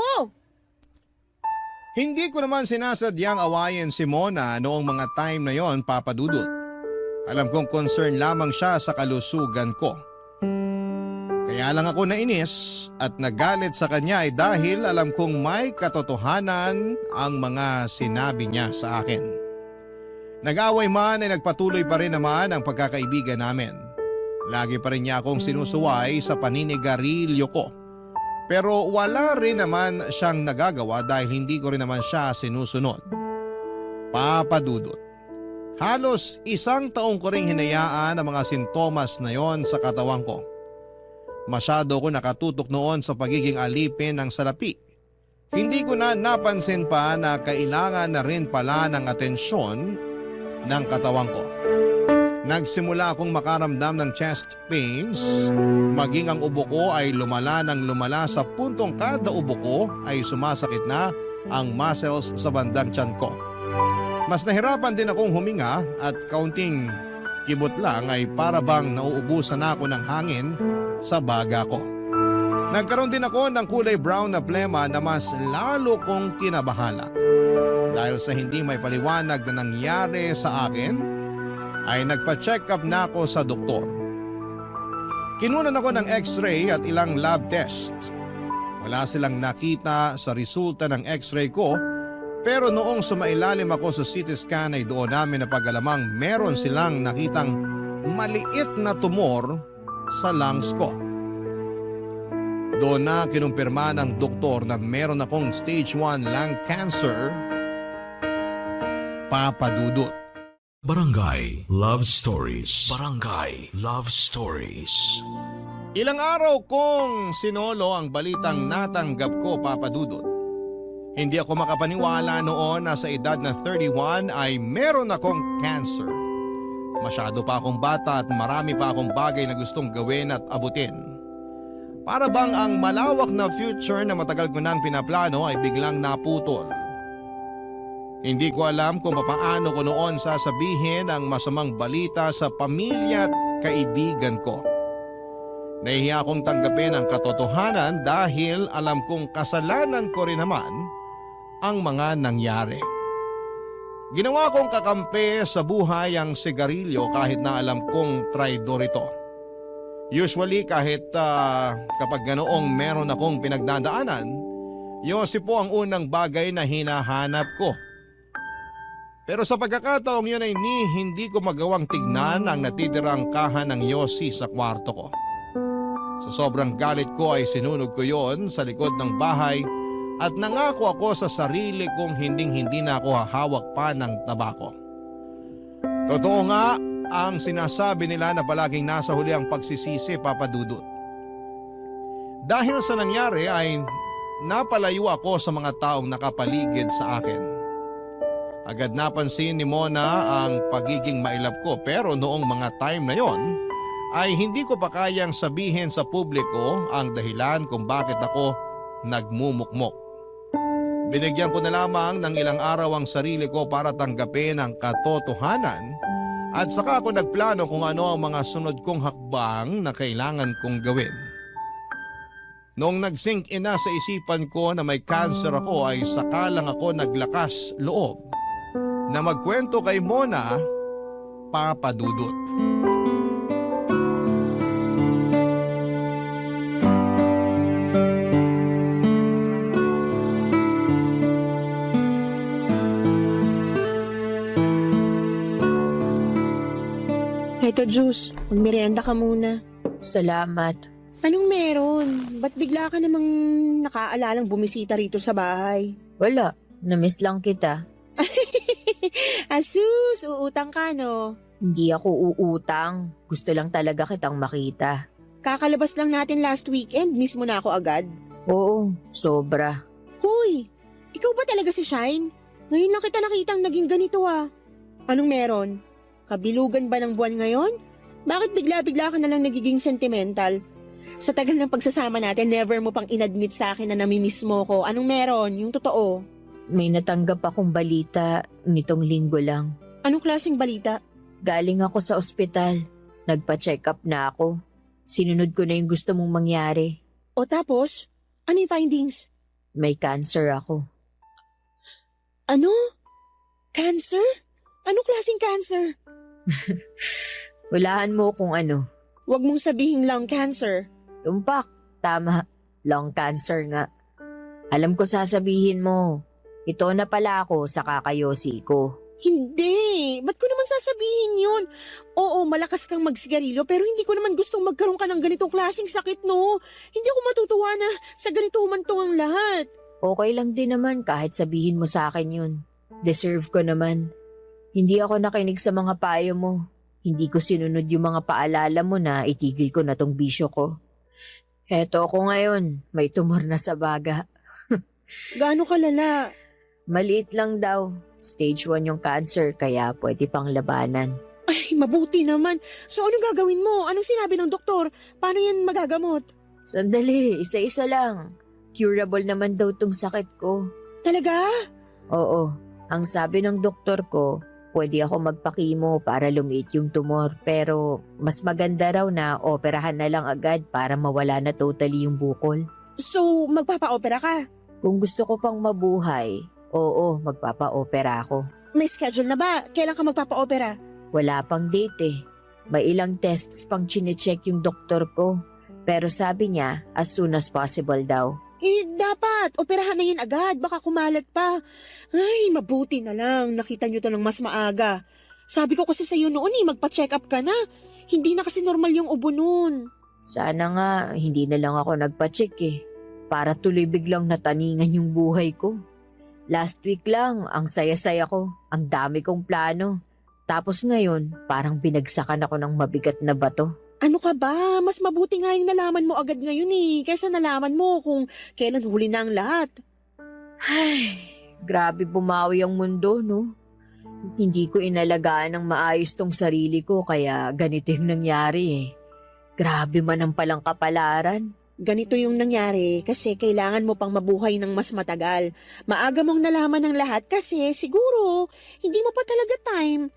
A: Hindi ko naman sinasadyang awayin si Mona noong mga time na yon, Papa Dudut. Alam kong concern lamang siya sa kalusugan ko. Kaya lang ako nainis at nagalit sa kanya ay dahil alam kong may katotohanan ang mga sinabi niya sa akin. Nag-away man ay nagpatuloy pa rin naman ang pagkakaibigan namin. Lagi pa rin niya akong sinusuway sa paninigarilyo ko. Pero wala rin naman siyang nagagawa dahil hindi ko rin naman siya sinusunod. Papa Dudut, halos 1 taong ko ring hinayaan ang mga sintomas na yon sa katawan ko. Masyado ko nakatutok noon sa pagiging alipin ng salapi. Hindi ko na napansin pa na kailangan na rin pala ng atensyon ng katawan ko. Nagsimula akong makaramdam ng chest pains, maging ang ubo ko ay lumala ng lumala sa puntong kada ubo ko ay sumasakit na ang muscles sa bandang tiyan ko. Mas nahirapan din akong huminga at kaunting kibot lang ay para bang nauubusan na ako ng hangin sa baga ko. Nagkaroon din ako ng kulay brown na plema na mas lalo kong kinabahala. Dahil sa hindi may paliwanag na nangyari sa akin, ay nagpa-check up na ako sa doktor. Kinunan ako ng x-ray at ilang lab test. Wala silang nakita sa resulta ng x-ray ko, pero noong sumailalim ako sa CT scan ay doon namin napag-alamang meron silang nakitang maliit na tumor sa lungs ko. Doon na kinumpirma ng doktor na meron akong stage 1 lung cancer. Papa Dudut.
H: Barangay Love Stories. Barangay Love Stories.
A: Ilang araw kong sinolo ang balitang natanggap ko, Papa Dudut. Hindi ako makapaniwala noon na sa edad na 31 ay meron akong cancer. Masyado pa akong bata at marami pa akong bagay na gustong gawin at abutin. Para bang ang malawak na future na matagal ko nang pinaplano ay biglang naputol. Hindi ko alam kung paano ko noon sasabihin ang masamang balita sa pamilya at kaibigan ko. Nahihiya akong tanggapin ang katotohanan dahil alam kong kasalanan ko rin naman ang mga nangyari. Ginawa kong kakampi sa buhay ang sigarilyo kahit na alam kong traidor ito. Usually kahit kapag ganoong meron akong pinagdadaanan, yosi po ang unang bagay na hinahanap ko. Pero sa pagkakataong yun ay hindi ko magawang tignan ang natitirang kahan ng yosi sa kwarto ko. Sa sobrang galit ko ay sinunog ko yon sa likod ng bahay at nangako ako sa sarili kong hindi na ako hahawak pa ng tabako. Totoo nga ang sinasabi nila na palaging nasa huli ang pagsisisi, Papa Dudut. Dahil sa nangyari ay napalayo ako sa mga taong nakapaligid sa akin. Agad napansin ni Mona ang pagiging mailap ko pero noong mga time na yon ay hindi ko pa kayang sabihin sa publiko ang dahilan kung bakit ako nagmumukmok. Binigyan ko na lamang ng ilang araw ang sarili ko para tanggapin ang katotohanan at saka ako nagplano kung ano ang mga sunod kong hakbang na kailangan kong gawin. Noong nag-sink in na sa isipan ko na may cancer ako ay saka lang ako naglakas loob na magkwento kay Mona, Papa Dudut.
F: Ito, Juice. Magmerienda ka muna.
G: Salamat.
F: Anong meron? Ba't bigla ka namang nakaalalang bumisita rito sa bahay?
G: Wala, namiss lang kita.
F: Asus, uutang ka no?
G: Hindi ako uutang. Gusto lang talaga kitang makita.
F: Kakalabas lang natin last weekend, miss mo na ako agad.
G: Oo, sobra.
F: Hoy, ikaw ba talaga si Shine? Ngayon lang kita nakitang naging ganito ah. Anong meron? Kabilugan ba ng buwan ngayon? Bakit bigla-bigla ka na lang nagiging sentimental? Sa tagal ng pagsasama natin, never mo pang inadmit sa akin na namimiss mo ko. Anong meron? Yung totoo.
G: May natanggap akong balita nitong linggo lang.
F: Anong klaseng balita?
G: Galing ako sa ospital. Nagpa-check up na ako. Sinunod ko na yung gusto mong mangyari.
F: O tapos? Ano yung findings?
G: May cancer ako.
F: Ano? Cancer? Anong klaseng cancer?
G: Walaan mo kung ano.
F: Huwag mong sabihin lung cancer.
G: Tumpak, tama. Lung cancer nga. Alam ko sasabihin mo. Ito na pala ako sa kakayosi ko.
F: Hindi! Ba't ko naman sasabihin yun? Oo, malakas kang magsigarilyo pero hindi ko naman gustong magkaroon ka ng ganitong klaseng sakit, no? Hindi ako matutuwa na sa ganito humantong ang lahat.
G: Okay lang din naman kahit sabihin mo sa akin yun. Deserve ko naman. Hindi ako nakinig sa mga payo mo. Hindi ko sinunod yung mga paalala mo na itigil ko na tong bisyo ko. Heto ako ngayon, may tumor na sa baga.
F: Gaano kalala?
G: Maliit lang daw. Stage 1 yung cancer kaya pwede pang labanan.
F: Ay, mabuti naman. So anong gagawin mo? Anong sinabi ng doktor? Paano yan magagamot?
G: Sandali, isa-isa lang. Curable naman daw tong sakit ko.
F: Talaga?
G: Oo, ang sabi ng doktor ko, pwede ako magpakimo para lumiit yung tumor pero mas maganda raw na operahan na lang agad para mawala na totally yung bukol.
F: So, magpapa-opera ka?
G: Kung gusto ko pang mabuhay, oo, magpapa-opera ako.
F: May schedule na ba? Kailan ka magpapa-opera?
G: Wala pang date eh. May ilang tests pang chinecheck yung doktor ko. Pero sabi niya, as soon as possible daw.
F: Dapat. Operahan na yun agad. Baka kumalat pa. Ay, mabuti na lang. Nakita nyo to ng mas maaga. Sabi ko kasi sa'yo noon magpa-check up ka na. Hindi na kasi normal yung ubo nun.
G: Sana nga, hindi na lang ako nagpa-check eh. Para tuloy biglang nataningan yung buhay ko. Last week lang, ang saya-saya ko. Ang dami kong plano. Tapos ngayon, parang binagsakan ako ng mabigat na bato.
F: Ano ka ba? Mas mabuti nga yung nalaman mo agad ngayon kaysa nalaman mo kung kailan huli na ang lahat.
G: Ay, grabe bumawi ang mundo, no? Hindi ko inalagaan ng maayos tong sarili ko kaya ganito yung nangyari eh. Grabe man ang palang kapalaran.
F: Ganito yung nangyari kasi kailangan mo pang mabuhay ng mas matagal. Maaga mong nalaman ng lahat kasi siguro hindi mo pa talaga time.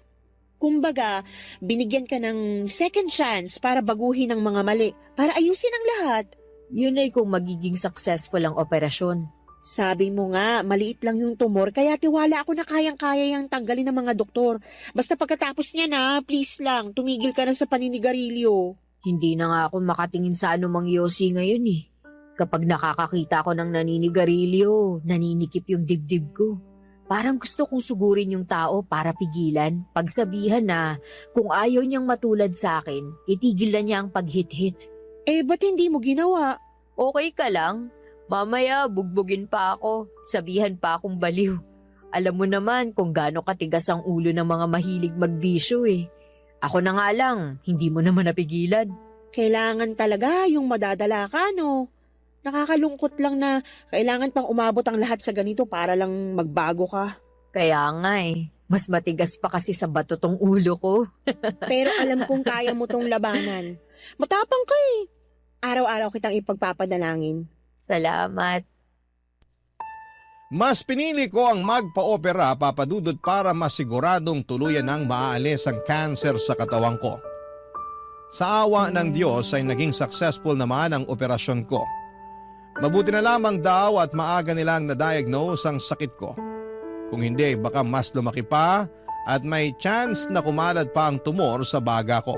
F: Kumbaga, binigyan ka ng second chance para baguhin ang mga mali, para ayusin ang lahat.
G: Yun ay kung magiging successful ang operasyon.
F: Sabi mo nga, maliit lang yung tumor kaya tiwala ako na kayang-kaya yung tanggalin ng mga doktor. Basta pagkatapos niya na, please lang, tumigil ka na sa paninigarilyo.
G: Hindi na nga ako makatingin sa anumang yosi ngayon eh. Kapag nakakakita ko ng naninigarilyo, naninikip yung dibdib ko. Parang gusto kong sugurin yung tao para pigilan, pagsabihan na kung ayaw niyang matulad sa akin, itigil na niya ang paghit-hit.
F: Eh, ba't hindi mo ginawa?
G: Okay ka lang? Mamaya, bugbugin pa ako. Sabihan pa akong baliw. Alam mo naman kung gaano katigas ang ulo ng mga mahilig magbisyo eh. Ako na nga lang, hindi mo naman napigilan.
F: Kailangan talaga yung madadala ka, no? Nakakalungkot lang na kailangan pang umabot ang lahat sa ganito para lang magbago ka.
G: Kaya nga eh, mas matigas pa kasi sa bato tong ulo ko.
F: Pero alam kong kaya mo tong labanan. Matapang ka eh. Araw-araw kitang ipagpapadalangin.
G: Salamat.
A: Mas pinili ko ang magpa-opera, Papa Dudut, para masiguradong tuluyan ng maaalis ang cancer sa katawan ko. Sa awa ng Diyos ay naging successful naman ang operasyon ko. Mabuti na lamang daw at maaga nilang na-diagnose ang sakit ko. Kung hindi, baka mas lumaki pa at may chance na kumalat pa ang tumor sa baga ko.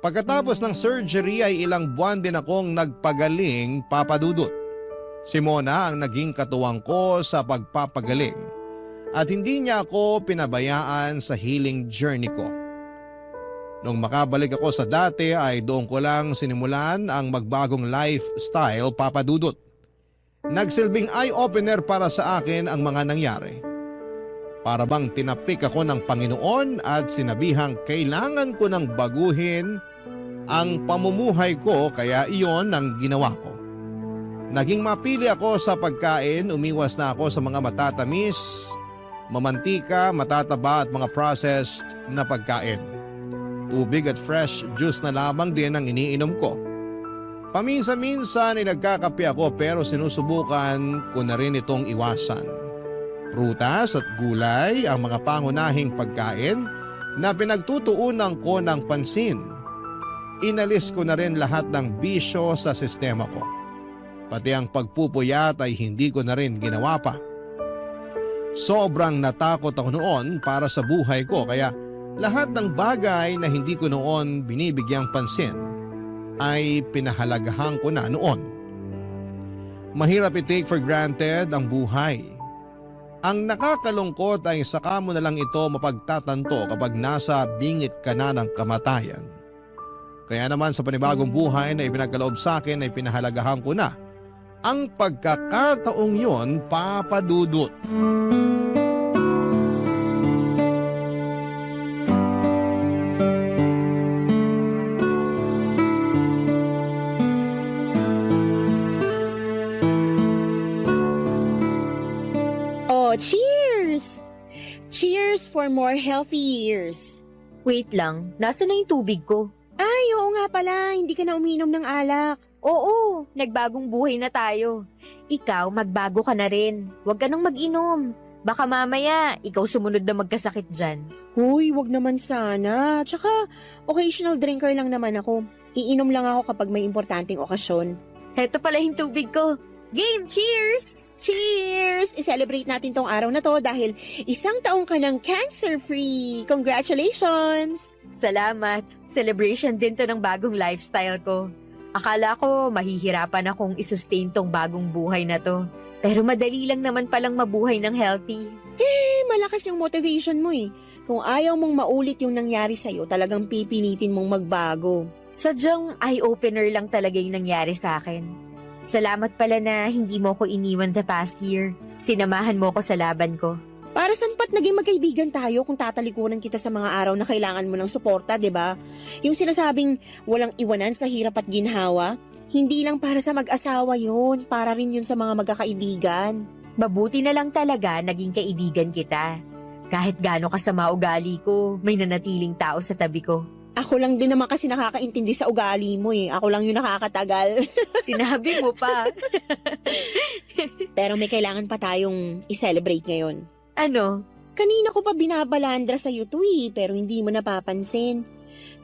A: Pagkatapos ng surgery ay ilang buwan din akong nagpagaling, Papa Dudut. Si Mona ang naging katuwang ko sa pagpapagaling at hindi niya ako pinabayaan sa healing journey ko. Nung makabalik ako sa dati ay doon ko lang sinimulan ang magbagong lifestyle, Papa Dudut. Nagsilbing eye-opener para sa akin ang mga nangyari. Para bang tinapik ako ng Panginoon at sinabihang kailangan ko nang baguhin ang pamumuhay ko kaya iyon ang ginawa ko. Naging mapili ako sa pagkain, umiwas na ako sa mga matatamis, mamantika, matataba at mga processed na pagkain. Tubig at fresh juice na lamang din ang iniinom ko. Paminsan-minsan ay nagkakape ako pero sinusubukan ko na rin itong iwasan. Prutas at gulay ang mga pangunahing pagkain na pinagtutuunan ko ng pansin. Inalis ko na rin lahat ng bisyo sa sistema ko. Pati ang pagpupuyat ay hindi ko na rin ginawa pa. Sobrang natakot ako noon para sa buhay ko kaya lahat ng bagay na hindi ko noon binibigyang pansin ay pinahalagahan ko na noon. Mahirap i-take for granted ang buhay. Ang nakakalungkot ay saka mo na lang ito mapagtatanto kapag nasa bingit ka na ng kamatayan. Kaya naman sa panibagong buhay na ipinagkaloob sa akin ay pinahalagahan ko na ang pagkakataong yon, Papa Dudut.
F: Oh, cheers! Cheers for more healthy years.
G: Wait lang, nasa na yung tubig ko?
F: Ay, oo nga pala, hindi ka na uminom ng alak.
G: Oo, nagbagong buhay na tayo. Ikaw, magbago ka na rin. Huwag ka nang mag-inom. Baka mamaya, ikaw sumunod na magkasakit dyan.
F: Huy, wag naman sana. Tsaka, occasional drinker lang naman ako. Iinom lang ako kapag may importanteng okasyon.
G: Heto pala yung tubig ko. Game, cheers!
F: Cheers! I-celebrate natin tong araw na to dahil 1 taong ka ng cancer-free. Congratulations!
G: Salamat. Celebration din to ng bagong lifestyle ko. Akala ko mahihirapan akong isustain tong bagong buhay na to. Pero madali lang naman palang mabuhay ng healthy.
F: Malakas yung motivation mo eh. Kung ayaw mong maulit yung nangyari sa'yo, talagang pipilitin mong magbago.
G: Sadyang eye-opener lang talaga yung nangyari sa akin. Salamat pala na hindi mo ko iniwan the past year. Sinamahan mo ko sa laban ko.
F: Para saan pa't naging magkaibigan tayo kung tatalikuran kita sa mga araw na kailangan mo ng suporta, di ba? Yung sinasabing walang iwanan sa hirap at ginhawa, hindi lang para sa mag-asawa yun, para rin yun sa mga magkakaibigan.
G: Mabuti na lang talaga naging kaibigan kita. Kahit gaano kasama ugali ko, may nanatiling tao sa tabi ko.
F: Ako lang din naman kasi nakakaintindi sa ugali mo eh. Ako lang yung nakakatagal.
G: Sinabi mo pa.
F: Pero may kailangan pa tayong i-celebrate ngayon.
G: Ano?
F: Kanina ko pa binabalandra sa to eh, pero hindi mo napapansin.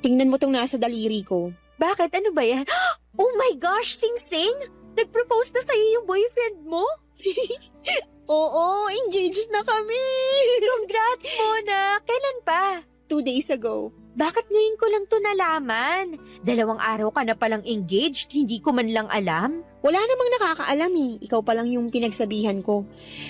F: Tingnan mo tong nasa daliri ko.
G: Bakit? Ano ba yan? Oh my gosh, Sing-Sing! Nag-propose na sa'yo yung boyfriend mo?
F: Oo, engaged na kami!
G: Congrats, Mona! Kailan pa?
F: 2 days ago.
G: Bakit ngayon ko lang to nalaman? 2 araw ka na palang engaged, hindi ko man lang alam.
F: Wala namang nakakaalam eh. Ikaw pa lang yung pinagsabihan ko.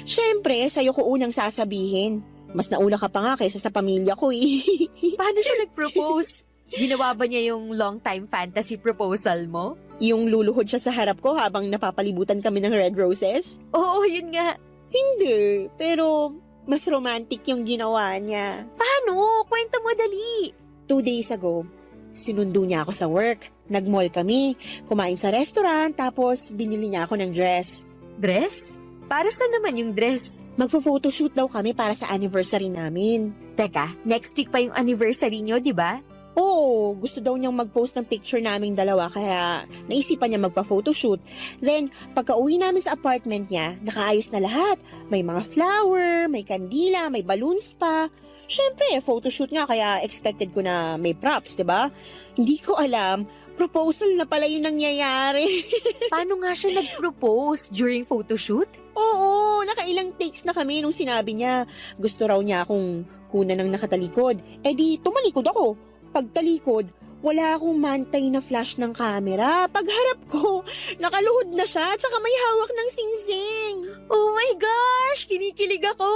F: Siyempre, sa'yo ko unang sasabihin. Mas nauna ka pa nga kaysa sa pamilya ko eh.
G: Paano siya nag-propose? Ginawa ba niya yung long-time fantasy proposal mo?
F: Yung luluhod siya sa harap ko habang napapalibutan kami ng red roses?
G: Oo, yun nga.
F: Hindi, pero mas romantic yung ginawa niya.
G: Paano? Kwento mo dali.
F: 2 days ago, sinundo niya ako sa work. Nag-mall kami, kumain sa restaurant, tapos binili niya ako ng dress.
G: Dress? Para saan naman yung dress?
F: Magpo-photoshoot daw kami para sa anniversary namin.
G: Teka, next week pa yung anniversary nyo, di ba?
F: Oo, gusto daw niyang mag-post ng picture naming dalawa kaya naisipan niya magpa-photoshoot. Then, pagka-uwi namin sa apartment niya, nakaayos na lahat. May mga flower, may kandila, may balloons pa. Syempre, photoshoot nga kaya expected ko na may props, 'di ba? Hindi ko alam, proposal na pala yung nangyayari.
G: Paano nga siya nag-propose during photoshoot?
F: Oo, nakailang takes na kami nung sinabi niya. Gusto raw niya akong kunan ng nakatalikod. Eh di, tumalikod ako. Pagtalikod, wala akong mantay na flash ng camera. Pagharap ko, nakaluhod na siya tsaka may hawak ng singsing.
G: Oh my gosh! Kinikilig ako!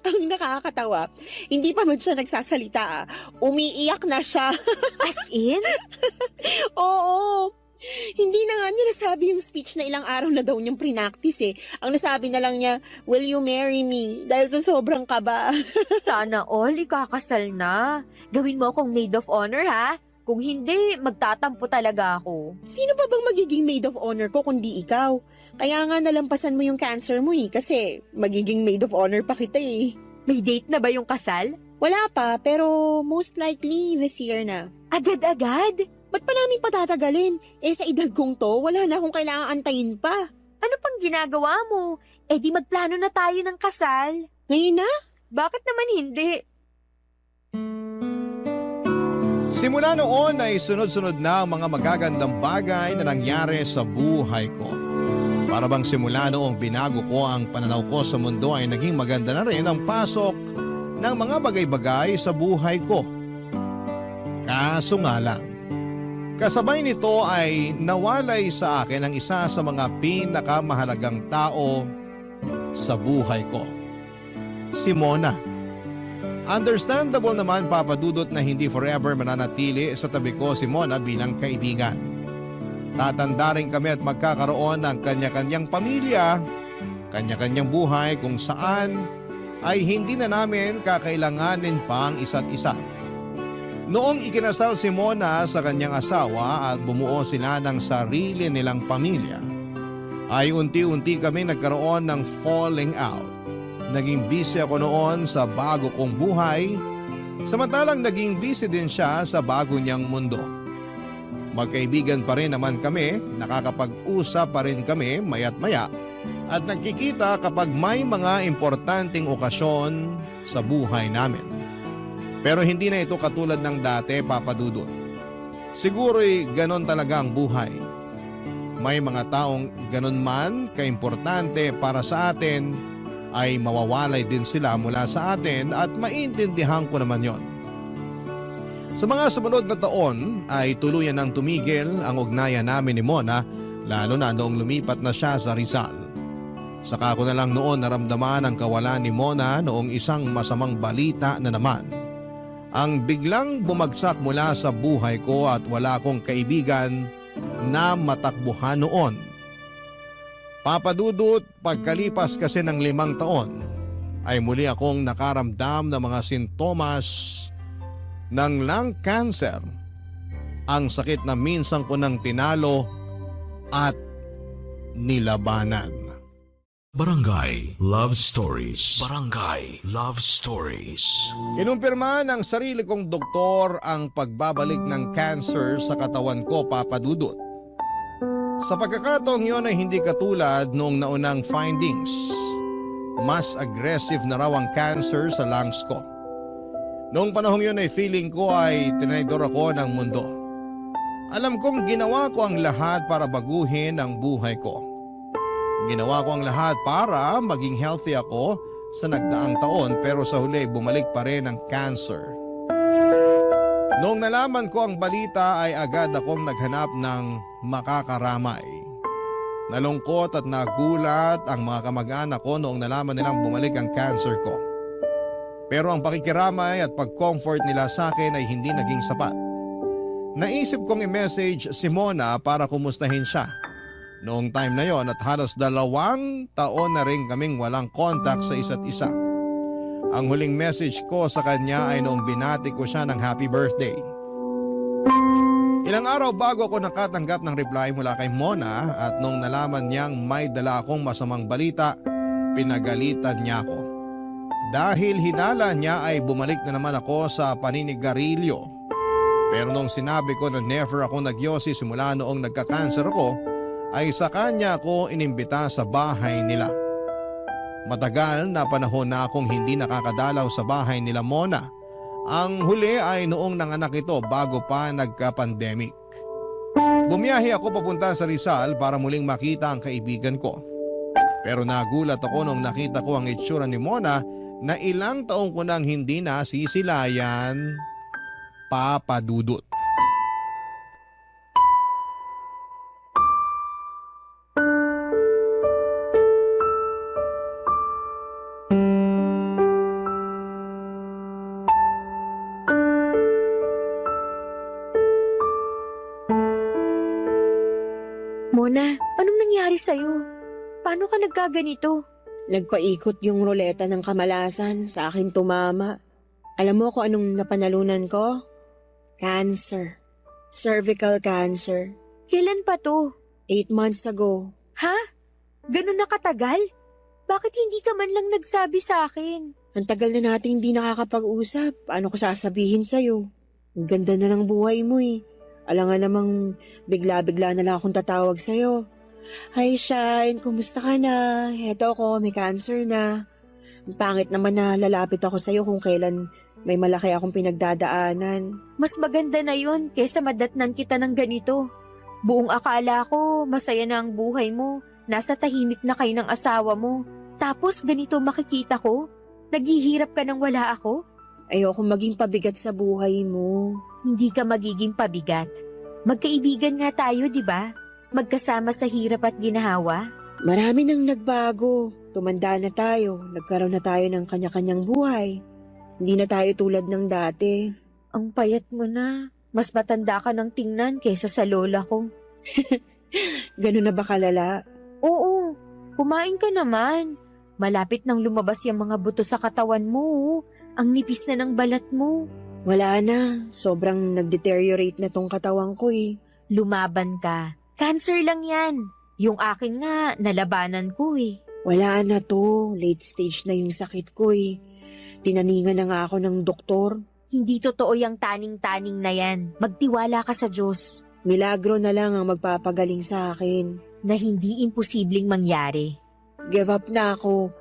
F: Ang nakakatawa, hindi pa man siya nagsasalita. Umiiyak na siya.
G: As in?
F: Oo. Hindi na nga niya nasabi yung speech na ilang araw na daw niyang prinactice eh. Ang nasabi na lang niya, will you marry me? Dahil sa sobrang kaba.
G: Sana all ikakasal na. Gawin mo akong maid of honor, ha? Kung hindi, magtatampo talaga ako.
F: Sino pa bang magiging maid of honor ko kundi ikaw? Kaya nga nalampasan mo yung cancer mo eh, kasi magiging maid of honor pa kita eh.
G: May date na ba yung kasal?
F: Wala pa, pero most likely this year na.
G: Agad-agad?
F: Ba't pa namin patatagalin? Eh sa edad kong to, wala na akong kailangang antayin pa.
G: Ano pang ginagawa mo? Eh di magplano na tayo ng kasal.
F: Ngayon na?
G: Bakit naman hindi?
A: Simula noon ay sunod-sunod na ang mga magagandang bagay na nangyari sa buhay ko. Para bang simula noong binago ko ang pananaw ko sa mundo ay naging maganda na rin ang pasok ng mga bagay-bagay sa buhay ko. Kaso nga lang, kasabay nito ay nawalay sa akin ang isa sa mga pinakamahalagang tao sa buhay ko. Si Mona. Understandable naman, Papa Dudut, na hindi forever mananatili sa tabi ko si Mona bilang kaibigan. Tatanda rin kami at magkakaroon ng kanya-kanyang pamilya, kanya-kanyang buhay kung saan ay hindi na namin kakailanganin pa ang isa't isa. Noong ikinasal si Mona sa kanyang asawa at bumuo sila ng sarili nilang pamilya, ay unti-unti kami nagkaroon ng falling out. Naging busy ako noon sa bago kong buhay, samantalang naging busy din siya sa bago niyang mundo. Magkaibigan pa rin naman kami, nakakapag-usap pa rin kami mayat maya at nagkikita kapag may mga importanteng okasyon sa buhay namin. Pero hindi na ito katulad ng dati, Papa Dudut. Siguro'y ganon talaga ang buhay. May mga taong ganon man kaimportante para sa atin ay mawawalay din sila mula sa atin at maintindihan ko naman yon. Sa mga sumunod na taon ay tuluyan nang tumigil ang ugnayan namin ni Mona, lalo na noong lumipat na siya sa Rizal. Saka ko na lang noon naramdaman ang kawalan ni Mona noong isang masamang balita na naman. Ang biglang bumagsak mula sa buhay ko at wala akong kaibigan na matakbuhan noon. Papa Dudut, pagkalipas kasi ng 5 taon, ay muli akong nakaramdam ng mga sintomas ng lung cancer. Ang sakit na minsan ko nang tinalo at nilabanan.
H: Barangay Love Stories. Barangay Love Stories.
A: Kinumpirma ng sarili kong doktor ang pagbabalik ng cancer sa katawan ko, Papa Dudut. Sa pagkakataong yun ay hindi katulad noong naunang findings. Mas aggressive na raw ang cancer sa lungs ko. Noong panahong yun ay feeling ko ay tinaydor ako ng mundo. Alam kong ginawa ko ang lahat para baguhin ang buhay ko. Ginawa ko ang lahat para maging healthy ako sa nagdaang taon, pero sa huli bumalik pa rin ang cancer. Noong nalaman ko ang balita ay agad akong naghanap ng makakaramay. Nalungkot at nagulat ang mga kamag-anak ko noong nalaman nilang bumalik ang cancer ko. Pero ang pakikiramay at pag-comfort nila sa akin ay hindi naging sapat. Naisip kong i-message si Mona para kumustahin siya. Noong time na yon at halos 2 taon na rin kaming walang contact sa isa't isa. Ang huling message ko sa kanya ay noong binati ko siya ng happy birthday. Ilang araw bago ako nakatanggap ng reply mula kay Mona at noong nalaman niyang may dala akong masamang balita, pinagalitan niya ako. Dahil hinala niya ay bumalik na naman ako sa paninigarilyo. Pero nung sinabi ko na never ako nagyosi simula noong nagka-cancer ako, ay sa kanya ako inimbita sa bahay nila. Matagal na panahon na akong hindi nakakadalaw sa bahay nila Mona. Ang huli ay noong nanganak ito bago pa nagka-pandemic. Bumiyahe ako papunta sa Rizal para muling makita ang kaibigan ko. Pero nagulat ako nung nakita ko ang itsura ni Mona na ilang taong ko nang hindi nasisilayan, Papa Dudut.
G: Mona, anong nangyari sa'yo? Paano ka nagkaganito?
F: Nagpaikot yung ruleta ng kamalasan, sa akin tumama. Alam mo kung anong napanalunan ko? Cancer. Cervical cancer.
G: Kailan pa to?
F: 8 months ago.
G: Ha? Ganun na katagal? Bakit hindi ka man lang nagsabi sa akin?
F: Ang tagal na natin hindi nakakapag-usap. Paano ko sasabihin sa'yo? Ang ganda na ng buhay mo eh. Alam nga namang bigla-bigla na lang akong tatawag sa'yo. Hi Shine, kumusta ka na? Heto ako, may cancer na. Ang pangit naman na lalapit ako sa'yo kung kailan may malaki akong pinagdadaanan.
G: Mas maganda na yun kaysa madatnan kita ng ganito. Buong akala ko, masaya na ang buhay mo. Nasa tahimik na kayo ng asawa mo. Tapos ganito makikita ko? Naghihirap ka nang wala ako?
F: Ayoko maging pabigat sa buhay mo.
G: Hindi ka magiging pabigat. Magkaibigan nga tayo, di ba? Magkasama sa hirap at ginhawa.
F: Marami nang nagbago. Tumanda na tayo. Nagkaroon na tayo ng kanya-kanyang buhay. Hindi na tayo tulad ng dati.
G: Ang payat mo na. Mas matanda ka ng tingnan kaysa sa lola ko.
F: Ganun na ba kalala?
G: Oo, kumain ka naman. Malapit nang lumabas yung mga buto sa katawan mo. Ang nipis na ng balat mo.
F: Wala na. Sobrang nag-deteriorate na tong katawan ko eh.
G: Lumaban ka. Cancer lang yan. Yung akin nga, nalabanan ko eh.
F: Wala na to. Late stage na yung sakit ko eh. Tinaningan na nga ako ng doktor.
G: Hindi totoo yung taning-taning na yan. Magtiwala ka sa Diyos.
F: Milagro na lang ang magpapagaling sa akin.
G: Na hindi imposibleng mangyari.
F: Give up na ako.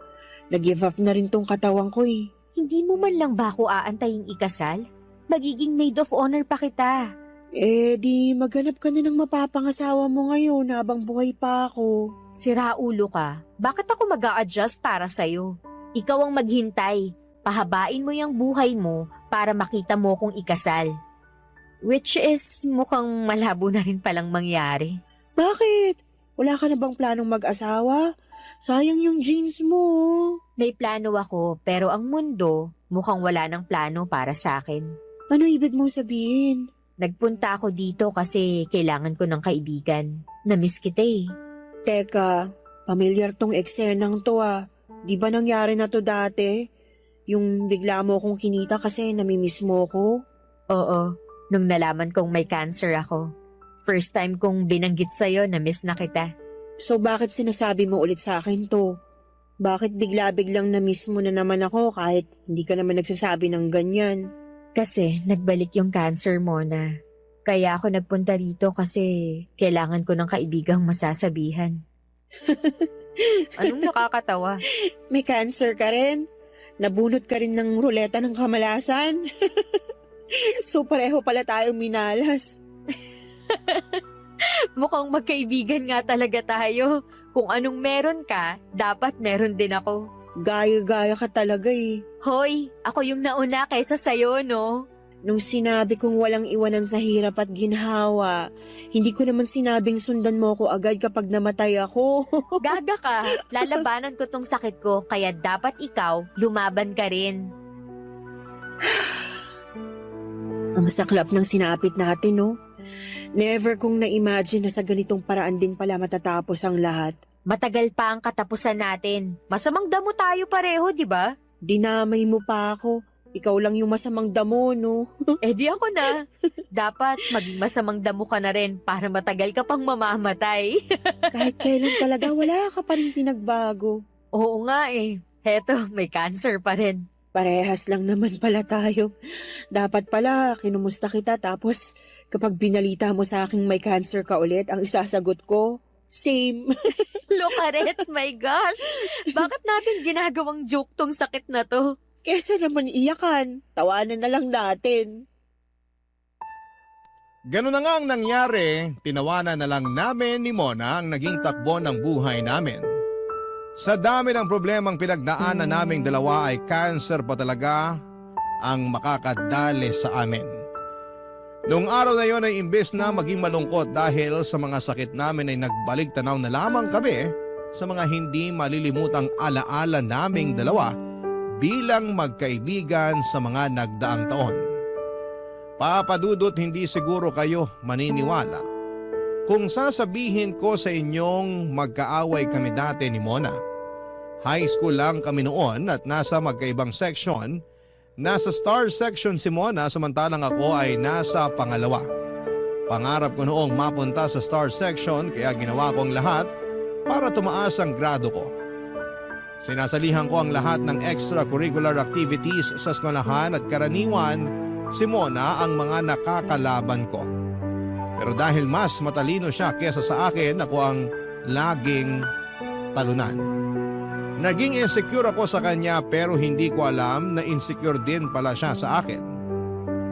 F: Nag-give up na rin tong katawan ko eh.
G: Hindi mo man lang ba ako aantaying ikasal? Magiging maid of honor pa kita.
F: Eh di maghanap ka na ng mapapangasawa mo ngayon habang buhay pa ako.
G: Sira ulo ka. Bakit ako mag-a-adjust para sa'yo? Ikaw ang maghintay. Pahabain mo yung buhay mo para makita mo kung ikasal. Which is mukhang malabo na rin palang mangyari.
F: Bakit? Wala ka na bang planong mag-asawa? Sayang yung jeans mo.
G: May plano ako pero ang mundo mukhang wala ng plano para sa akin.
F: Ano ibig mong sabihin?
G: Nagpunta ako dito kasi kailangan ko ng kaibigan. Namiss kita eh.
F: Teka, familiar tong eksenang to ah. Di ba nangyari na to dati? Yung bigla mo akong kinita kasi namimiss mo ko?
G: Oo, nung nalaman kong may cancer ako. First time kong binanggit sa'yo na miss na kita.
F: So bakit sinasabi mo ulit sa akin to? Bakit bigla-biglang na-miss mo na naman ako kahit hindi ka naman nagsasabi ng ganyan?
G: Kasi nagbalik yung cancer mo na. Kaya ako nagpunta rito kasi kailangan ko ng kaibigang masasabihan. Anong nakakatawa?
F: May cancer ka rin? Nabunot ka rin ng ruleta ng kamalasan? So pareho pala tayong minalas.
G: Mukhang magkaibigan nga talaga tayo. Kung anong meron ka, dapat meron din ako.
F: Gaya-gaya ka talaga eh.
G: Hoy, ako yung nauna kaysa sayo, no?
F: Nung sinabi kong walang iwanan sa hirap at ginhawa, hindi ko naman sinabing sundan mo ko agad kapag namatay ako.
G: Gaga ka. Lalabanan ko tong sakit ko, kaya dapat ikaw, lumaban ka rin.
F: Ang saklap ng sinapit natin, no? Never kong na-imagine na sa ganitong paraan din pala matatapos ang lahat.
G: Matagal pa ang katapusan natin. Masamang damo tayo pareho, di ba?
F: Dinamay mo pa ako. Ikaw lang yung masamang damo, no?
G: Eh di ako na. Dapat maging masamang damo ka na rin para matagal ka pang mamamatay.
F: Kahit kailan talaga, wala ka pa rin pinagbago.
G: Oo nga eh. Heto, may cancer pa rin.
F: Parehas lang naman pala tayo. Dapat pala, kinumusta kita tapos kapag binalita mo sa aking may cancer ka ulit, ang isasagot ko, same.
G: Lokaret, my gosh. Bakit natin ginagawang joke tong sakit na to?
F: Kesa naman iyakan, tawanan na lang natin.
A: Ganun na nga ang nangyari, tinawanan na lang namin ni Mona ang naging takbo ng buhay namin. Sa dami ng problemang pinagdaanan naming dalawa ay cancer pa talaga ang makakadali sa amin. Noong araw na yon ay imbes na maging malungkot dahil sa mga sakit namin ay nagbalik tanaw na lamang kami sa mga hindi malilimutang alaala naming dalawa bilang magkaibigan sa mga nagdaang taon. Papadudot hindi siguro kayo maniniwala kung sasabihin ko sa inyong magkaaway kami dati ni Mona. High school lang kami noon at nasa magkaibang section. Nasa star section si Mona samantalang ako ay nasa pangalawa. Pangarap ko noong mapunta sa star section kaya ginawa ko ang lahat para tumaas ang grado ko. Sinasalihan ko ang lahat ng extracurricular activities sa eskwelahan at karaniwan si Mona ang mga nakakalaban ko. Pero dahil mas matalino siya kesa sa akin, ako ang laging talunan. Naging insecure ako sa kanya pero hindi ko alam na insecure din pala siya sa akin.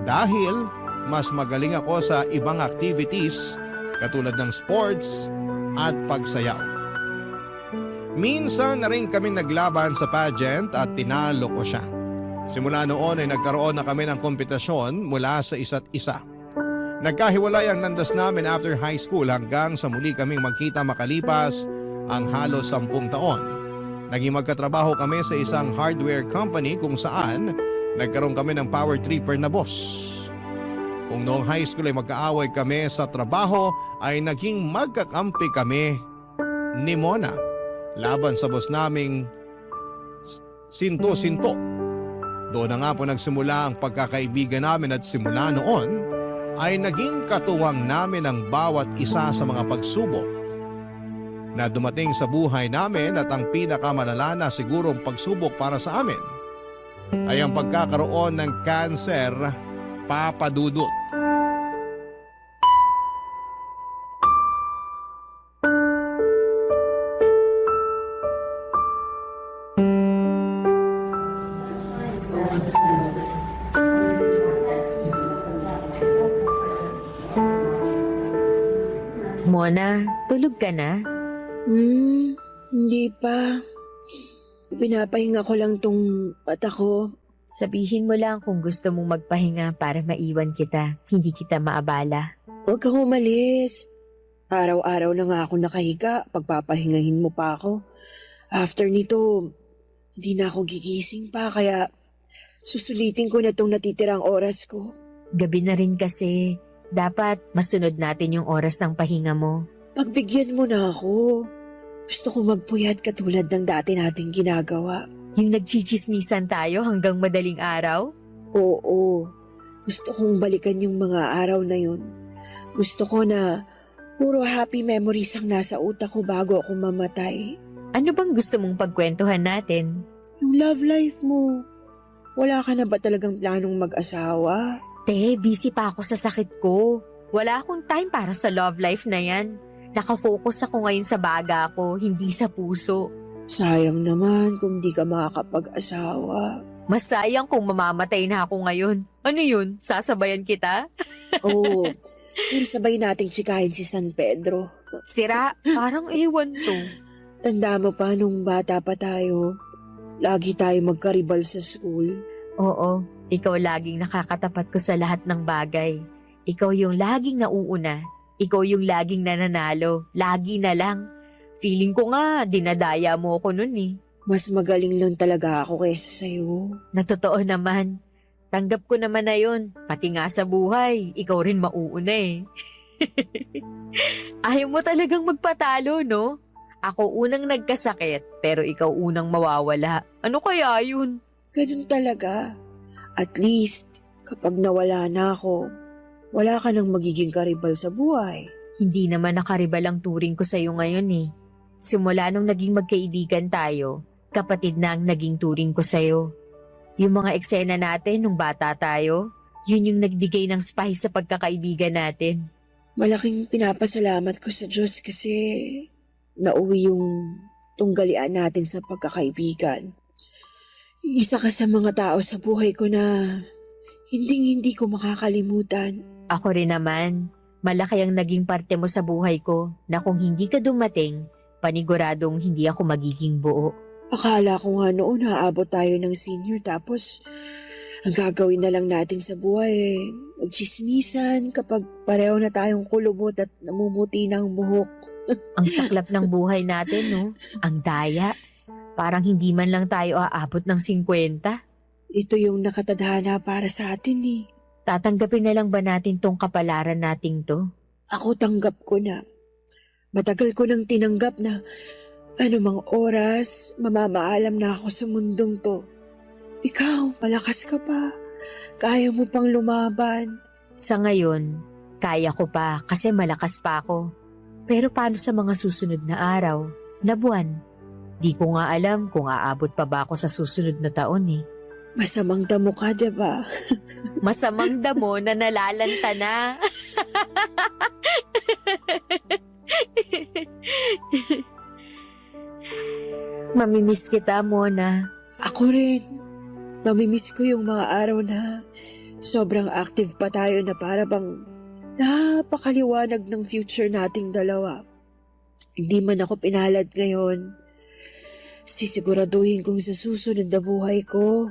A: Dahil mas magaling ako sa ibang activities katulad ng sports at pagsayaw. Minsan na rin kami naglaban sa pageant at tinalo ko siya. Simula noon ay nagkaroon na kami ng kompetisyon mula sa isa't isa. Nagkahiwalay ang landas namin after high school hanggang sa muli kaming magkita makalipas ang halos 10 taon. Naging magkatrabaho kami sa isang hardware company kung saan nagkaroon kami ng power tripper na boss. Kung noong high school ay magkaaway kami sa trabaho ay naging magkakampi kami ni Mona laban sa boss naming Sinto-Sinto. Doon na nga po nagsimula ang pagkakaibigan namin at simula noon ay naging katuwang namin ang bawat isa sa mga pagsubok na dumating sa buhay namin at ang pinakamalala na sigurong pagsubok para sa amin ay ang pagkakaroon ng cancer, papadudot.
G: Mona, tulog ka na?
F: Hindi pa. Pinapahinga ko lang tong mata ko.
G: Sabihin mo lang kung gusto mong magpahinga para maiwan kita, hindi kita maabala.
F: Huwag kang umalis. Araw-araw na nga ako nakahiga, pagpapahingahin mo pa ako. After nito, hindi na ako gigising pa kaya susulitin ko na tong natitirang oras ko.
G: Gabi na rin kasi, dapat masunod natin yung oras ng pahinga mo.
F: Pagbigyan mo na ako. Gusto ko magpuyat katulad ng dati nating ginagawa.
G: Yung nagchichismisan tayo hanggang madaling araw?
F: Oo. Gusto kong balikan yung mga araw na yun. Gusto ko na puro happy memories ang nasa utak ko bago ako mamatay.
G: Ano bang gusto mong pagkwentuhan natin?
F: Yung love life mo, wala ka na ba talagang planong mag-asawa?
G: Te, busy pa ako sa sakit ko. Wala akong time para sa love life na yan. Nakafocus ako ngayon sa baga ko, hindi sa puso.
F: Sayang naman kung di ka makakapag-asawa.
G: Mas sayang kung mamamatay na ako ngayon. Ano yun? Sasabayan kita?
F: Oo, pero sabay nating tsikahin si San Pedro.
G: Sira, parang ewan to.
F: Tanda mo pa nung bata pa tayo, lagi tayo magkaribal sa school.
G: Oo, ikaw laging nakakatapat ko sa lahat ng bagay. Ikaw yung laging nauuna. Ikaw yung laging nananalo. Lagi na lang. Feeling ko nga, dinadaya mo ako nun eh.
F: Mas magaling lang talaga ako kaysa sa'yo.
G: Natotoo naman. Tanggap ko naman na yun. Pati nga sa buhay, ikaw rin mauuna eh. Ayaw mo talagang magpatalo, no? Ako unang nagkasakit, pero ikaw unang mawawala. Ano kaya yun?
F: Ganun talaga. At least, kapag nawala na ako, wala ka nang magiging karibal sa buhay.
G: Hindi naman nakaribal ang turing ko sa'yo ngayon eh. Simula nung naging magkaibigan tayo, kapatid na ang naging turing ko sa'yo. Yung mga eksena natin nung bata tayo, yun yung nagbigay ng spice sa pagkakaibigan natin.
F: Malaking pinapasalamat ko sa Diyos kasi nauwi yung tunggalian natin sa pagkakaibigan. Isa ka sa mga tao sa buhay ko na hindi ko makakalimutan.
G: Ako rin naman, malaki ang naging parte mo sa buhay ko na kung hindi ka dumating, paniguradong hindi ako magiging buo.
F: Akala ko nga noon haabot tayo ng senior tapos ang gagawin na lang natin sa buhay magchismisan kapag pareho na tayong kulubot at namumuti ng buhok.
G: Ang saklap ng buhay natin, no? Ang daya. Parang hindi man lang tayo aabot ng 50.
F: Ito yung nakatadhana para sa atin eh.
G: Tatanggapin na lang ba natin tong kapalaran nating to?
F: Ako tanggap ko na. Matagal ko nang tinanggap na anumang oras mamamaalam na ako sa mundong to. Ikaw, malakas ka pa. Kaya mo pang lumaban.
G: Sa ngayon, kaya ko pa kasi malakas pa ako. Pero paano sa mga susunod na araw, na buwan? Di ko nga alam kung aabot pa ba ako sa susunod na taon eh.
F: Masamang damo ka, diba?
G: Masamang damo na nalalanta na. Mamimiss kita, Mona.
F: Ako rin. Mamimiss ko yung mga araw na sobrang active pa tayo na para bang napakaliwanag ng future nating dalawa. Hindi man ako pinalad ngayon. Sisiguraduhin kong sa susunod na buhay ko,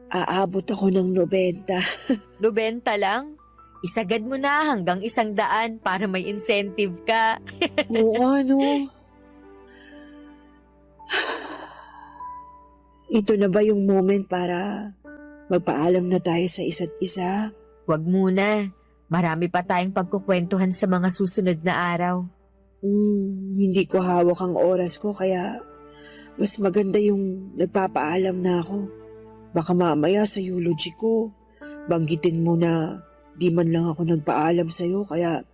F: aabot ako ng 90.
G: 90 lang? Isagad mo na hanggang 100 para may incentive ka.
F: Oo, ano? Ito na ba yung moment para magpaalam na tayo sa isa't isa?
G: Huwag muna. Marami pa tayong pagkukwentuhan sa mga susunod na araw.
F: Hindi ko hawak ang oras ko kaya mas maganda yung nagpapaalam na ako. Baka mamaya sa eulogy ko, banggitin mo na di man lang ako nagpaalam sa'yo kaya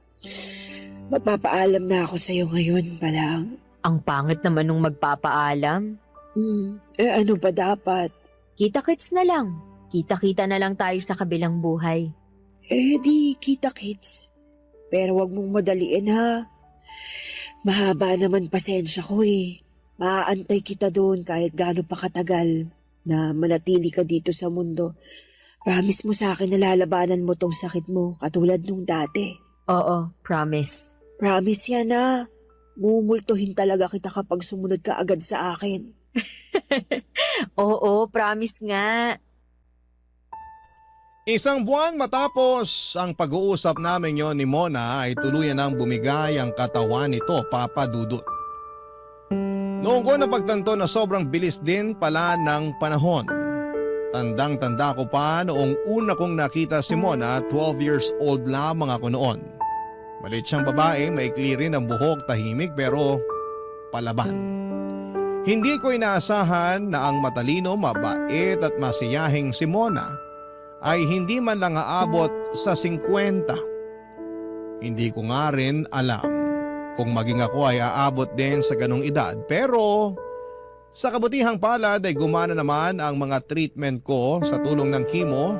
F: magpapaalam na ako sa'yo ngayon pa lang.
G: Ang pangit naman nung magpapaalam.
F: Ano ba dapat?
G: Kita-kits na lang. Kita-kita na lang tayo sa kabilang buhay.
F: Di kita-kits. Pero wag mong madaliin ha. Mahaba naman pasensya ko eh. Maaantay kita doon kahit gaano pa katagal na manatili ka dito sa mundo. Promise mo sa akin na lalabanan mo tong sakit mo katulad nung dati.
G: Oo, promise.
F: Promise yan ha. Mumultuhin talaga kita kapag sumunod ka agad sa akin.
G: Oo, promise nga.
A: Isang buwan matapos ang pag-uusap namin yon ni Mona ay tuluyan nang bumigay ang katawan nito, Papa Dudut. Noong ko napagtanto na sobrang bilis din pala ng panahon. Tandang-tanda ko pa noong una kong nakita si Mona, 12 years old lamang ako noon. Malit siyang babae, maikli rin ang buhok, tahimik pero palaban. Hindi ko inaasahan na ang matalino, mabait at masiyahing si Mona ay hindi man lang aabot sa 50. Hindi ko nga rin alam kung maging ako ay aabot din sa ganong edad pero Sa kabutihang palad ay gumana naman ang mga treatment ko sa tulong ng chemo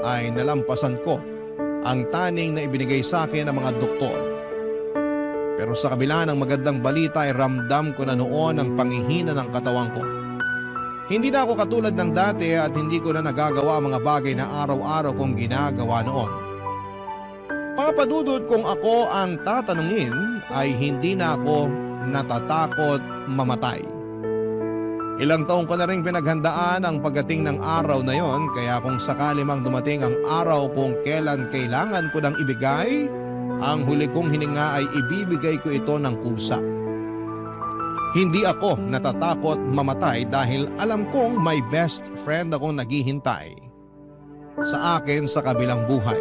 A: ay nalampasan ko ang taning na ibinigay sa akin ng mga doktor. Pero sa kabila ng magandang balita ay ramdam ko na noon ang panghihina ng katawan ko. Hindi na ako katulad ng dati at hindi ko na nagagawa ang mga bagay na araw-araw kong ginagawa noon. Papadudod kung ako ang tatanungin ay hindi na ako natatakot mamatay. Ilang taong ko na rin pinaghandaan ang pagdating ng araw na yon, kaya kung sakali mang dumating ang araw kung kailan kailangan ko nang ibigay, ang huli kong hininga ay ibibigay ko ito ng kusa. Hindi ako natatakot mamatay dahil alam kong may best friend akong naghihintay sa akin sa kabilang buhay.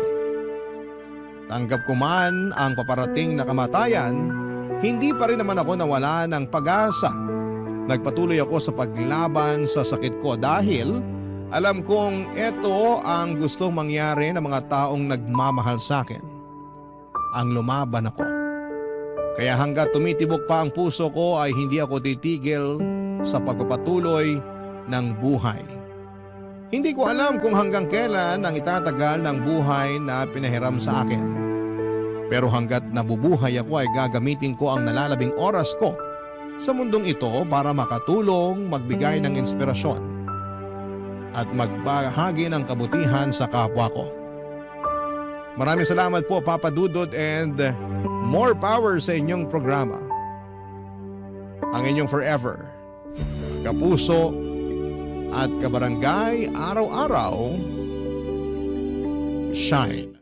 A: Tanggap ko man ang paparating na kamatayan, hindi pa rin naman ako nawala ng pag-asa. Nagpatuloy ako sa paglaban sa sakit ko dahil alam kong ito ang gustong mangyari ng mga taong nagmamahal sa akin. Ang lumaban ako. Kaya hanggat tumitibok pa ang puso ko ay hindi ako titigil sa pagpapatuloy ng buhay. Hindi ko alam kung hanggang kailan ang itatagal ng buhay na pinahiram sa akin. Pero hanggat nabubuhay ako ay gagamitin ko ang nalalabing oras ko sa mundong ito para makatulong, magbigay ng inspirasyon at magbahagi ng kabutihan sa kapwa ko. Maraming salamat po Papa Dudut and more power sa inyong programa. Ang inyong forever, kapuso at kabarangay, araw-araw, Shine.